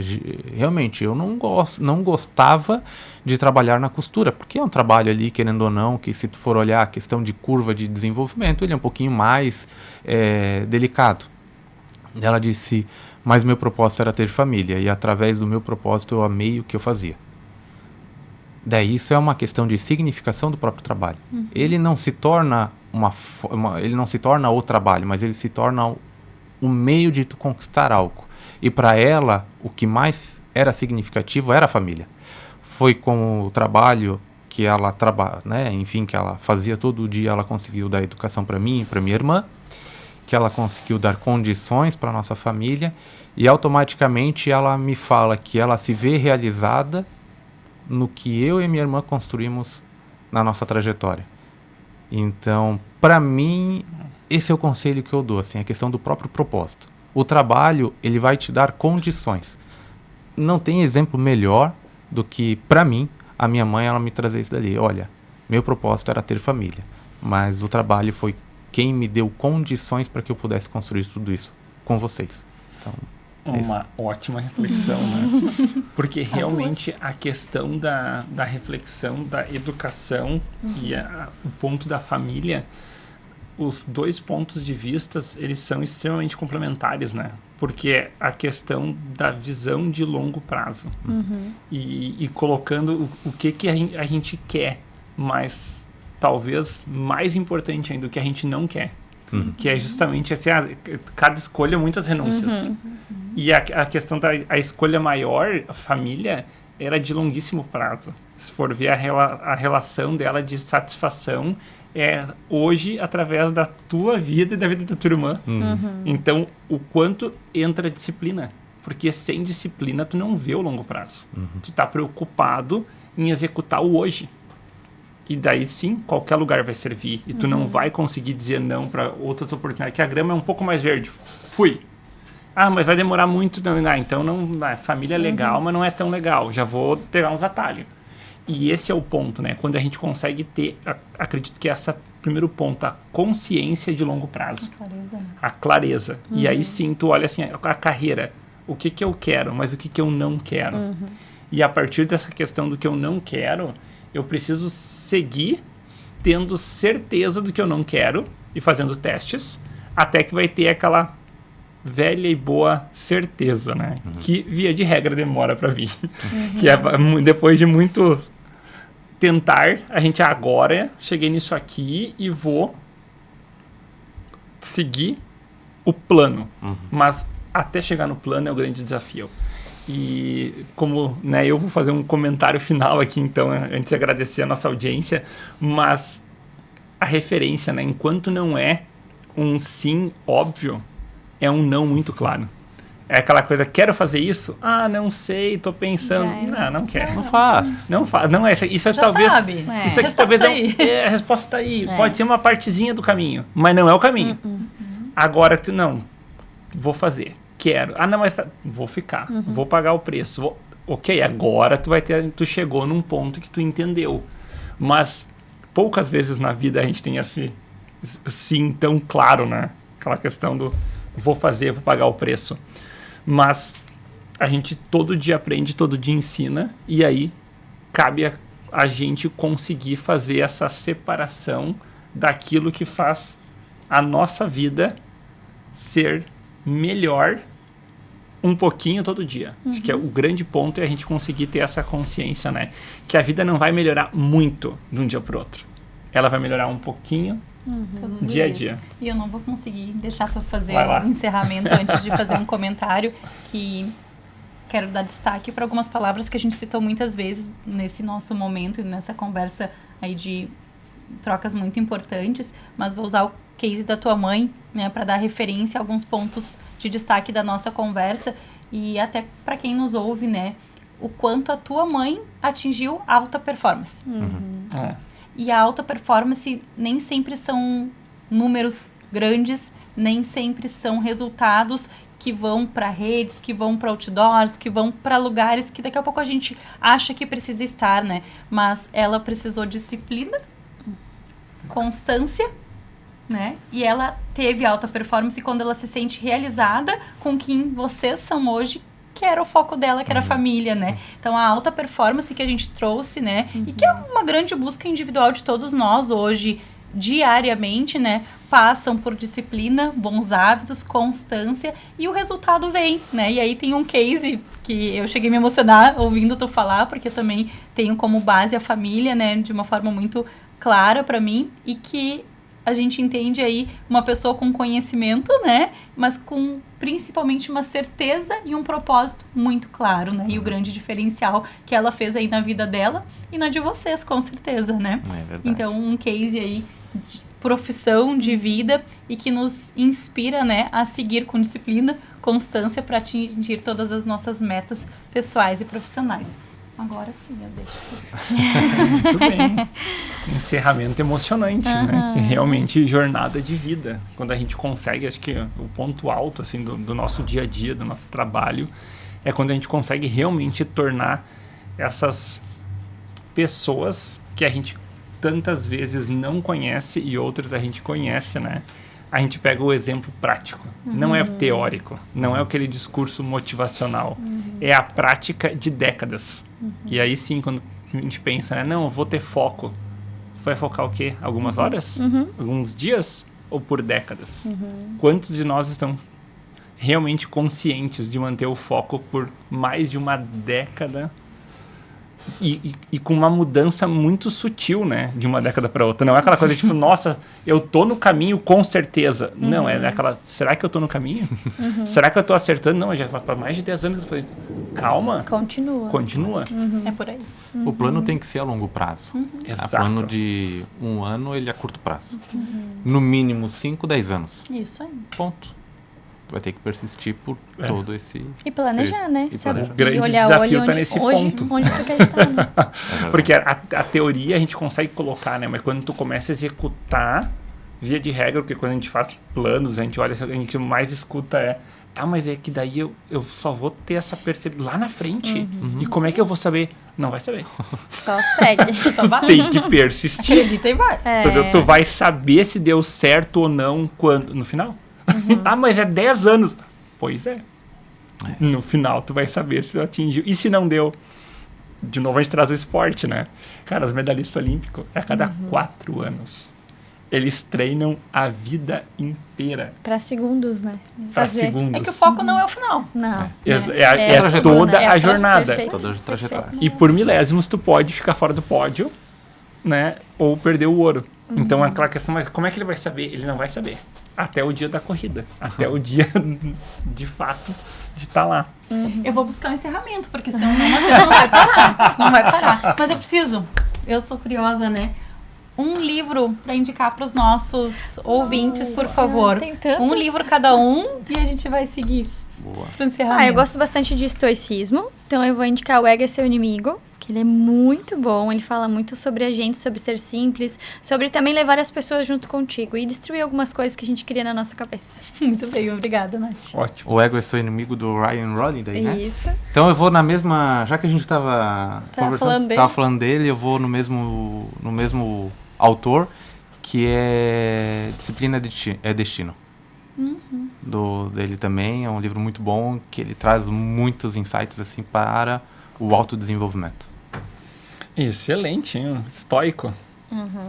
realmente, eu não gostava de trabalhar na costura, porque é um trabalho ali, querendo ou não, que se tu for olhar a questão de curva de desenvolvimento, ele é um pouquinho mais delicado. Ela disse, mas meu propósito era ter família, e através do meu propósito eu amei o que eu fazia. Daí isso é uma questão de significação do próprio trabalho. Ele não se torna ele não se torna o trabalho, mas ele se torna o meio de tu conquistar algo. E para ela, o que mais era significativo era a família. Foi com o trabalho que ela que ela fazia todo dia, ela conseguiu dar educação para mim e para minha irmã, que ela conseguiu dar condições para nossa família, e automaticamente ela me fala que ela se vê realizada no que eu e minha irmã construímos na nossa trajetória. Então, para mim, esse é o conselho que eu dou, assim, a questão do próprio propósito. O trabalho, ele vai te dar condições. Não tem exemplo melhor do que, para mim, a minha mãe, ela me trazer isso dali. Olha, meu propósito era ter família, mas o trabalho foi quem me deu condições para que eu pudesse construir tudo isso com vocês. Então, Uma ótima reflexão, né? Porque realmente a questão da reflexão, da educação e o ponto da família, os dois pontos de vista, eles são extremamente complementares, né? Porque a questão da visão de longo prazo e colocando o que a gente quer, mas talvez mais importante ainda, o que a gente não quer. Que é justamente assim, cada escolha, muitas renúncias. E a questão da escolha maior, a família, era de longuíssimo prazo. Se for ver a relação dela de satisfação, é hoje através da tua vida e da vida da tua irmã. Então, o quanto entra a disciplina. Porque sem disciplina, tu não vê o longo prazo. Tu tá preocupado em executar o hoje. E daí sim, qualquer lugar vai servir. E tu não vai conseguir dizer não para outras oportunidades. Que a grama é um pouco mais verde. Fui. Mas vai demorar muito. Então, a família é legal, mas não é tão legal. Já vou pegar uns atalhos. E esse é o ponto, né? Quando a gente consegue ter, acredito que esse é o primeiro ponto, a consciência de longo prazo. A clareza. E aí sim, tu olha assim, a carreira. O que eu quero, mas o que eu não quero. E a partir dessa questão do que eu não quero, eu preciso seguir tendo certeza do que eu não quero e fazendo testes, até que vai ter aquela velha e boa certeza, né? Que, via de regra, demora para vir. Que é, depois de muito tentar, a gente agora cheguei nisso aqui e vou seguir o plano. Mas até chegar no plano é o grande desafio. E como, né, eu vou fazer um comentário final aqui, então, antes de agradecer a nossa audiência, mas a referência, né, enquanto não é um sim óbvio, é um não muito claro. É aquela coisa, quero fazer isso? Não sei, tô pensando. Não quero. Não faz. Não faz. Não é, isso é já talvez. Sabe. Isso aqui talvez a resposta tá aí. Pode ser uma partezinha do caminho, mas não é o caminho. Agora, não, vou fazer. Quero. Mas vou ficar. Vou pagar o preço. Ok, agora tu chegou num ponto que tu entendeu. Mas poucas vezes na vida a gente tem esse sim tão claro, né? Aquela questão do vou fazer, vou pagar o preço. Mas a gente todo dia aprende, todo dia ensina, e aí cabe a gente conseguir fazer essa separação daquilo que faz a nossa vida ser melhor um pouquinho todo dia. Acho que o grande ponto é a gente conseguir ter essa consciência, né? Que a vida não vai melhorar muito de um dia para o outro. Ela vai melhorar um pouquinho dia a dia. E eu não vou conseguir deixar tu fazer o encerramento antes de fazer um comentário que quero dar destaque para algumas palavras que a gente citou muitas vezes nesse nosso momento e nessa conversa aí de trocas muito importantes, mas vou usar o case da tua mãe, né, para dar referência a alguns pontos de destaque da nossa conversa e até para quem nos ouve, né, o quanto a tua mãe atingiu alta performance. E a alta performance nem sempre são números grandes, nem sempre são resultados que vão para redes, que vão para outdoors, que vão para lugares que daqui a pouco a gente acha que precisa estar, né? Mas ela precisou de disciplina, constância, né? E ela teve alta performance quando ela se sente realizada com quem vocês são hoje, que era o foco dela, que era a família, né? Então, a alta performance que a gente trouxe, né? E que é uma grande busca individual de todos nós hoje, diariamente, né? Passam por disciplina, bons hábitos, constância e o resultado vem, né? E aí tem um case que eu cheguei a me emocionar ouvindo tu falar, porque eu também tenho como base a família, né? De uma forma muito clara para mim e que a gente entende aí uma pessoa com conhecimento, né? Mas com principalmente uma certeza e um propósito muito claro, né? E o grande diferencial que ela fez aí na vida dela e na de vocês, com certeza, né? É verdade. Então, um case aí de profissão, de vida e que nos inspira, né? A seguir com disciplina, constância para atingir todas as nossas metas pessoais e profissionais. Agora sim, eu deixo tudo. Muito bem. Encerramento emocionante, né? Realmente jornada de vida. Quando a gente consegue, acho que o ponto alto assim, do nosso dia a dia, do nosso trabalho, é quando a gente consegue realmente tornar essas pessoas que a gente tantas vezes não conhece e outras a gente conhece, né? a gente pega o exemplo prático. Não é teórico, não é aquele discurso motivacional. É a prática de décadas. E aí sim, quando a gente pensa, né? Não, eu vou ter foco. Vai focar o quê? Algumas horas? Alguns dias? Ou por décadas? Quantos de nós estão realmente conscientes de manter o foco por mais de uma década e com uma mudança muito sutil, né? De uma década para outra. Não é aquela coisa tipo, nossa, eu tô no caminho com certeza. Não, é aquela, será que eu tô no caminho? Será que eu tô acertando? Não, já faz mais de 10 anos que eu falei, calma. Continua. É por aí. O plano tem que ser a longo prazo. Exato. O plano de 1 ano, ele é a curto prazo. No mínimo 5, 10 anos. Isso aí. Ponto. Vai ter que persistir por todo esse... E planejar, né? E planejar. O grande olhar desafio onde, tá nesse hoje, ponto. onde tu quer estar, né? Porque a teoria a gente consegue colocar, né? Mas quando tu começa a executar, via de regra, porque quando a gente faz planos, a gente olha, a gente mais escuta tá, mas é que daí eu só vou ter essa percepção lá na frente. E como é que eu vou saber? Não vai saber. Só segue. Tu tem que persistir. Acredita e vai. Tu vai saber se deu certo ou não quando no final. Ah, mas é 10 anos. Pois é. No final, tu vai saber se atingiu. E se não deu? De novo, a gente traz o esporte, né? Cara, os medalhistas olímpicos, a cada 4 anos, eles treinam a vida inteira. Pra segundos, né? Pra segundos. É que o foco não é o final. Não. É toda a jornada. Perfeito. Toda a trajetória. E por milésimos, tu pode ficar fora do pódio, né? Ou perder o ouro. Então, aquela questão, mas como é que ele vai saber? Ele não vai saber. Até o dia da corrida. Até o dia, de fato, de estar lá. Eu vou buscar um encerramento, porque senão não vai parar. Não vai parar. Mas eu preciso. Eu sou curiosa, né? Um livro para indicar para os nossos ouvintes, por favor. Tem tanto. Um livro cada um e a gente vai seguir Boa. pro encerramento. Eu gosto bastante de estoicismo, então eu vou indicar O Ego é Seu Inimigo, que ele é muito bom, ele fala muito sobre a gente, sobre ser simples, sobre também levar as pessoas junto contigo e destruir algumas coisas que a gente cria na nossa cabeça. Muito bem, obrigada, Nath. Ótimo. O Ego é Seu Inimigo, do Ryan Holiday, né? Isso. Então eu vou na mesma... Já que a gente tava falando dele, eu vou no mesmo autor, que é Disciplina é Destino. Dele também, é um livro muito bom, que ele traz muitos insights assim para o autodesenvolvimento. Excelente, hein? Estoico.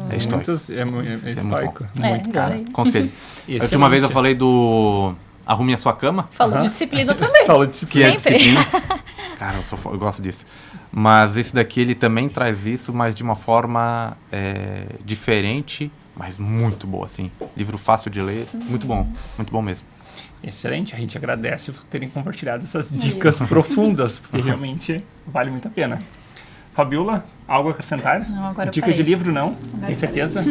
É estoico. É estoico. Muito Cara, conselho. A Excelente. última vez eu falei do Arrume a Sua Cama, Falou de disciplina também. Falou de que disciplina. é disciplina. Cara, eu gosto disso. Mas esse daqui, ele também traz isso, mas de uma forma diferente, mas muito boa, assim. Livro fácil de ler, muito bom mesmo. Excelente, a gente agradece por terem compartilhado essas dicas profundas, porque realmente vale muito a pena. Fabiola, algo a acrescentar? Não, agora eu Dica parei. de livro, não? Tem certeza?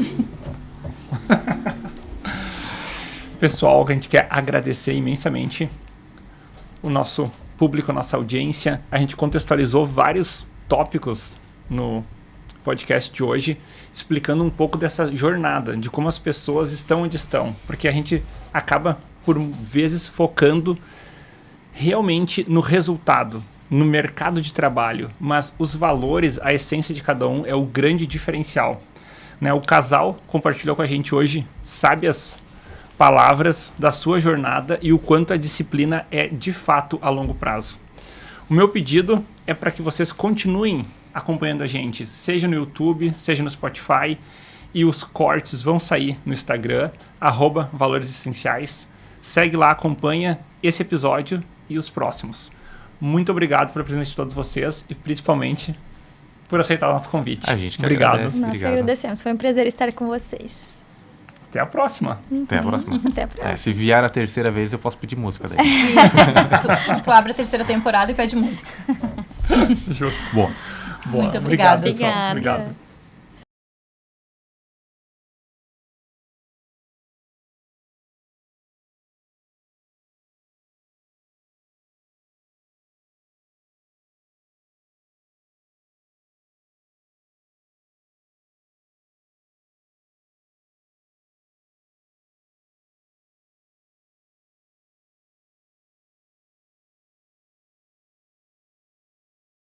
Pessoal, a gente quer agradecer imensamente o nosso público, a nossa audiência. A gente contextualizou vários tópicos no podcast de hoje, explicando um pouco dessa jornada, de como as pessoas estão onde estão. Porque a gente acaba, por vezes, focando realmente no resultado, no mercado de trabalho, mas os valores, a essência de cada um é o grande diferencial, né? O casal compartilhou com a gente hoje sábias palavras da sua jornada e o quanto a disciplina é de fato a longo prazo. O meu pedido é para que vocês continuem acompanhando a gente, seja no YouTube, seja no Spotify, e os cortes vão sair no Instagram, @Valores Essenciais. Segue lá, acompanha esse episódio e os próximos. Muito obrigado pela presença de todos vocês e principalmente por aceitar o nosso convite. A gente que obrigado. agradece. Nós Obrigado. agradecemos, foi um prazer estar com vocês. Até a próxima. Até a próxima. Até a próxima. Se vier a terceira vez, eu posso pedir música daí. Tu abre a terceira temporada e pede música. Justo. Boa. Boa. Muito obrigada. Obrigado, pessoal. Obrigada. Obrigado.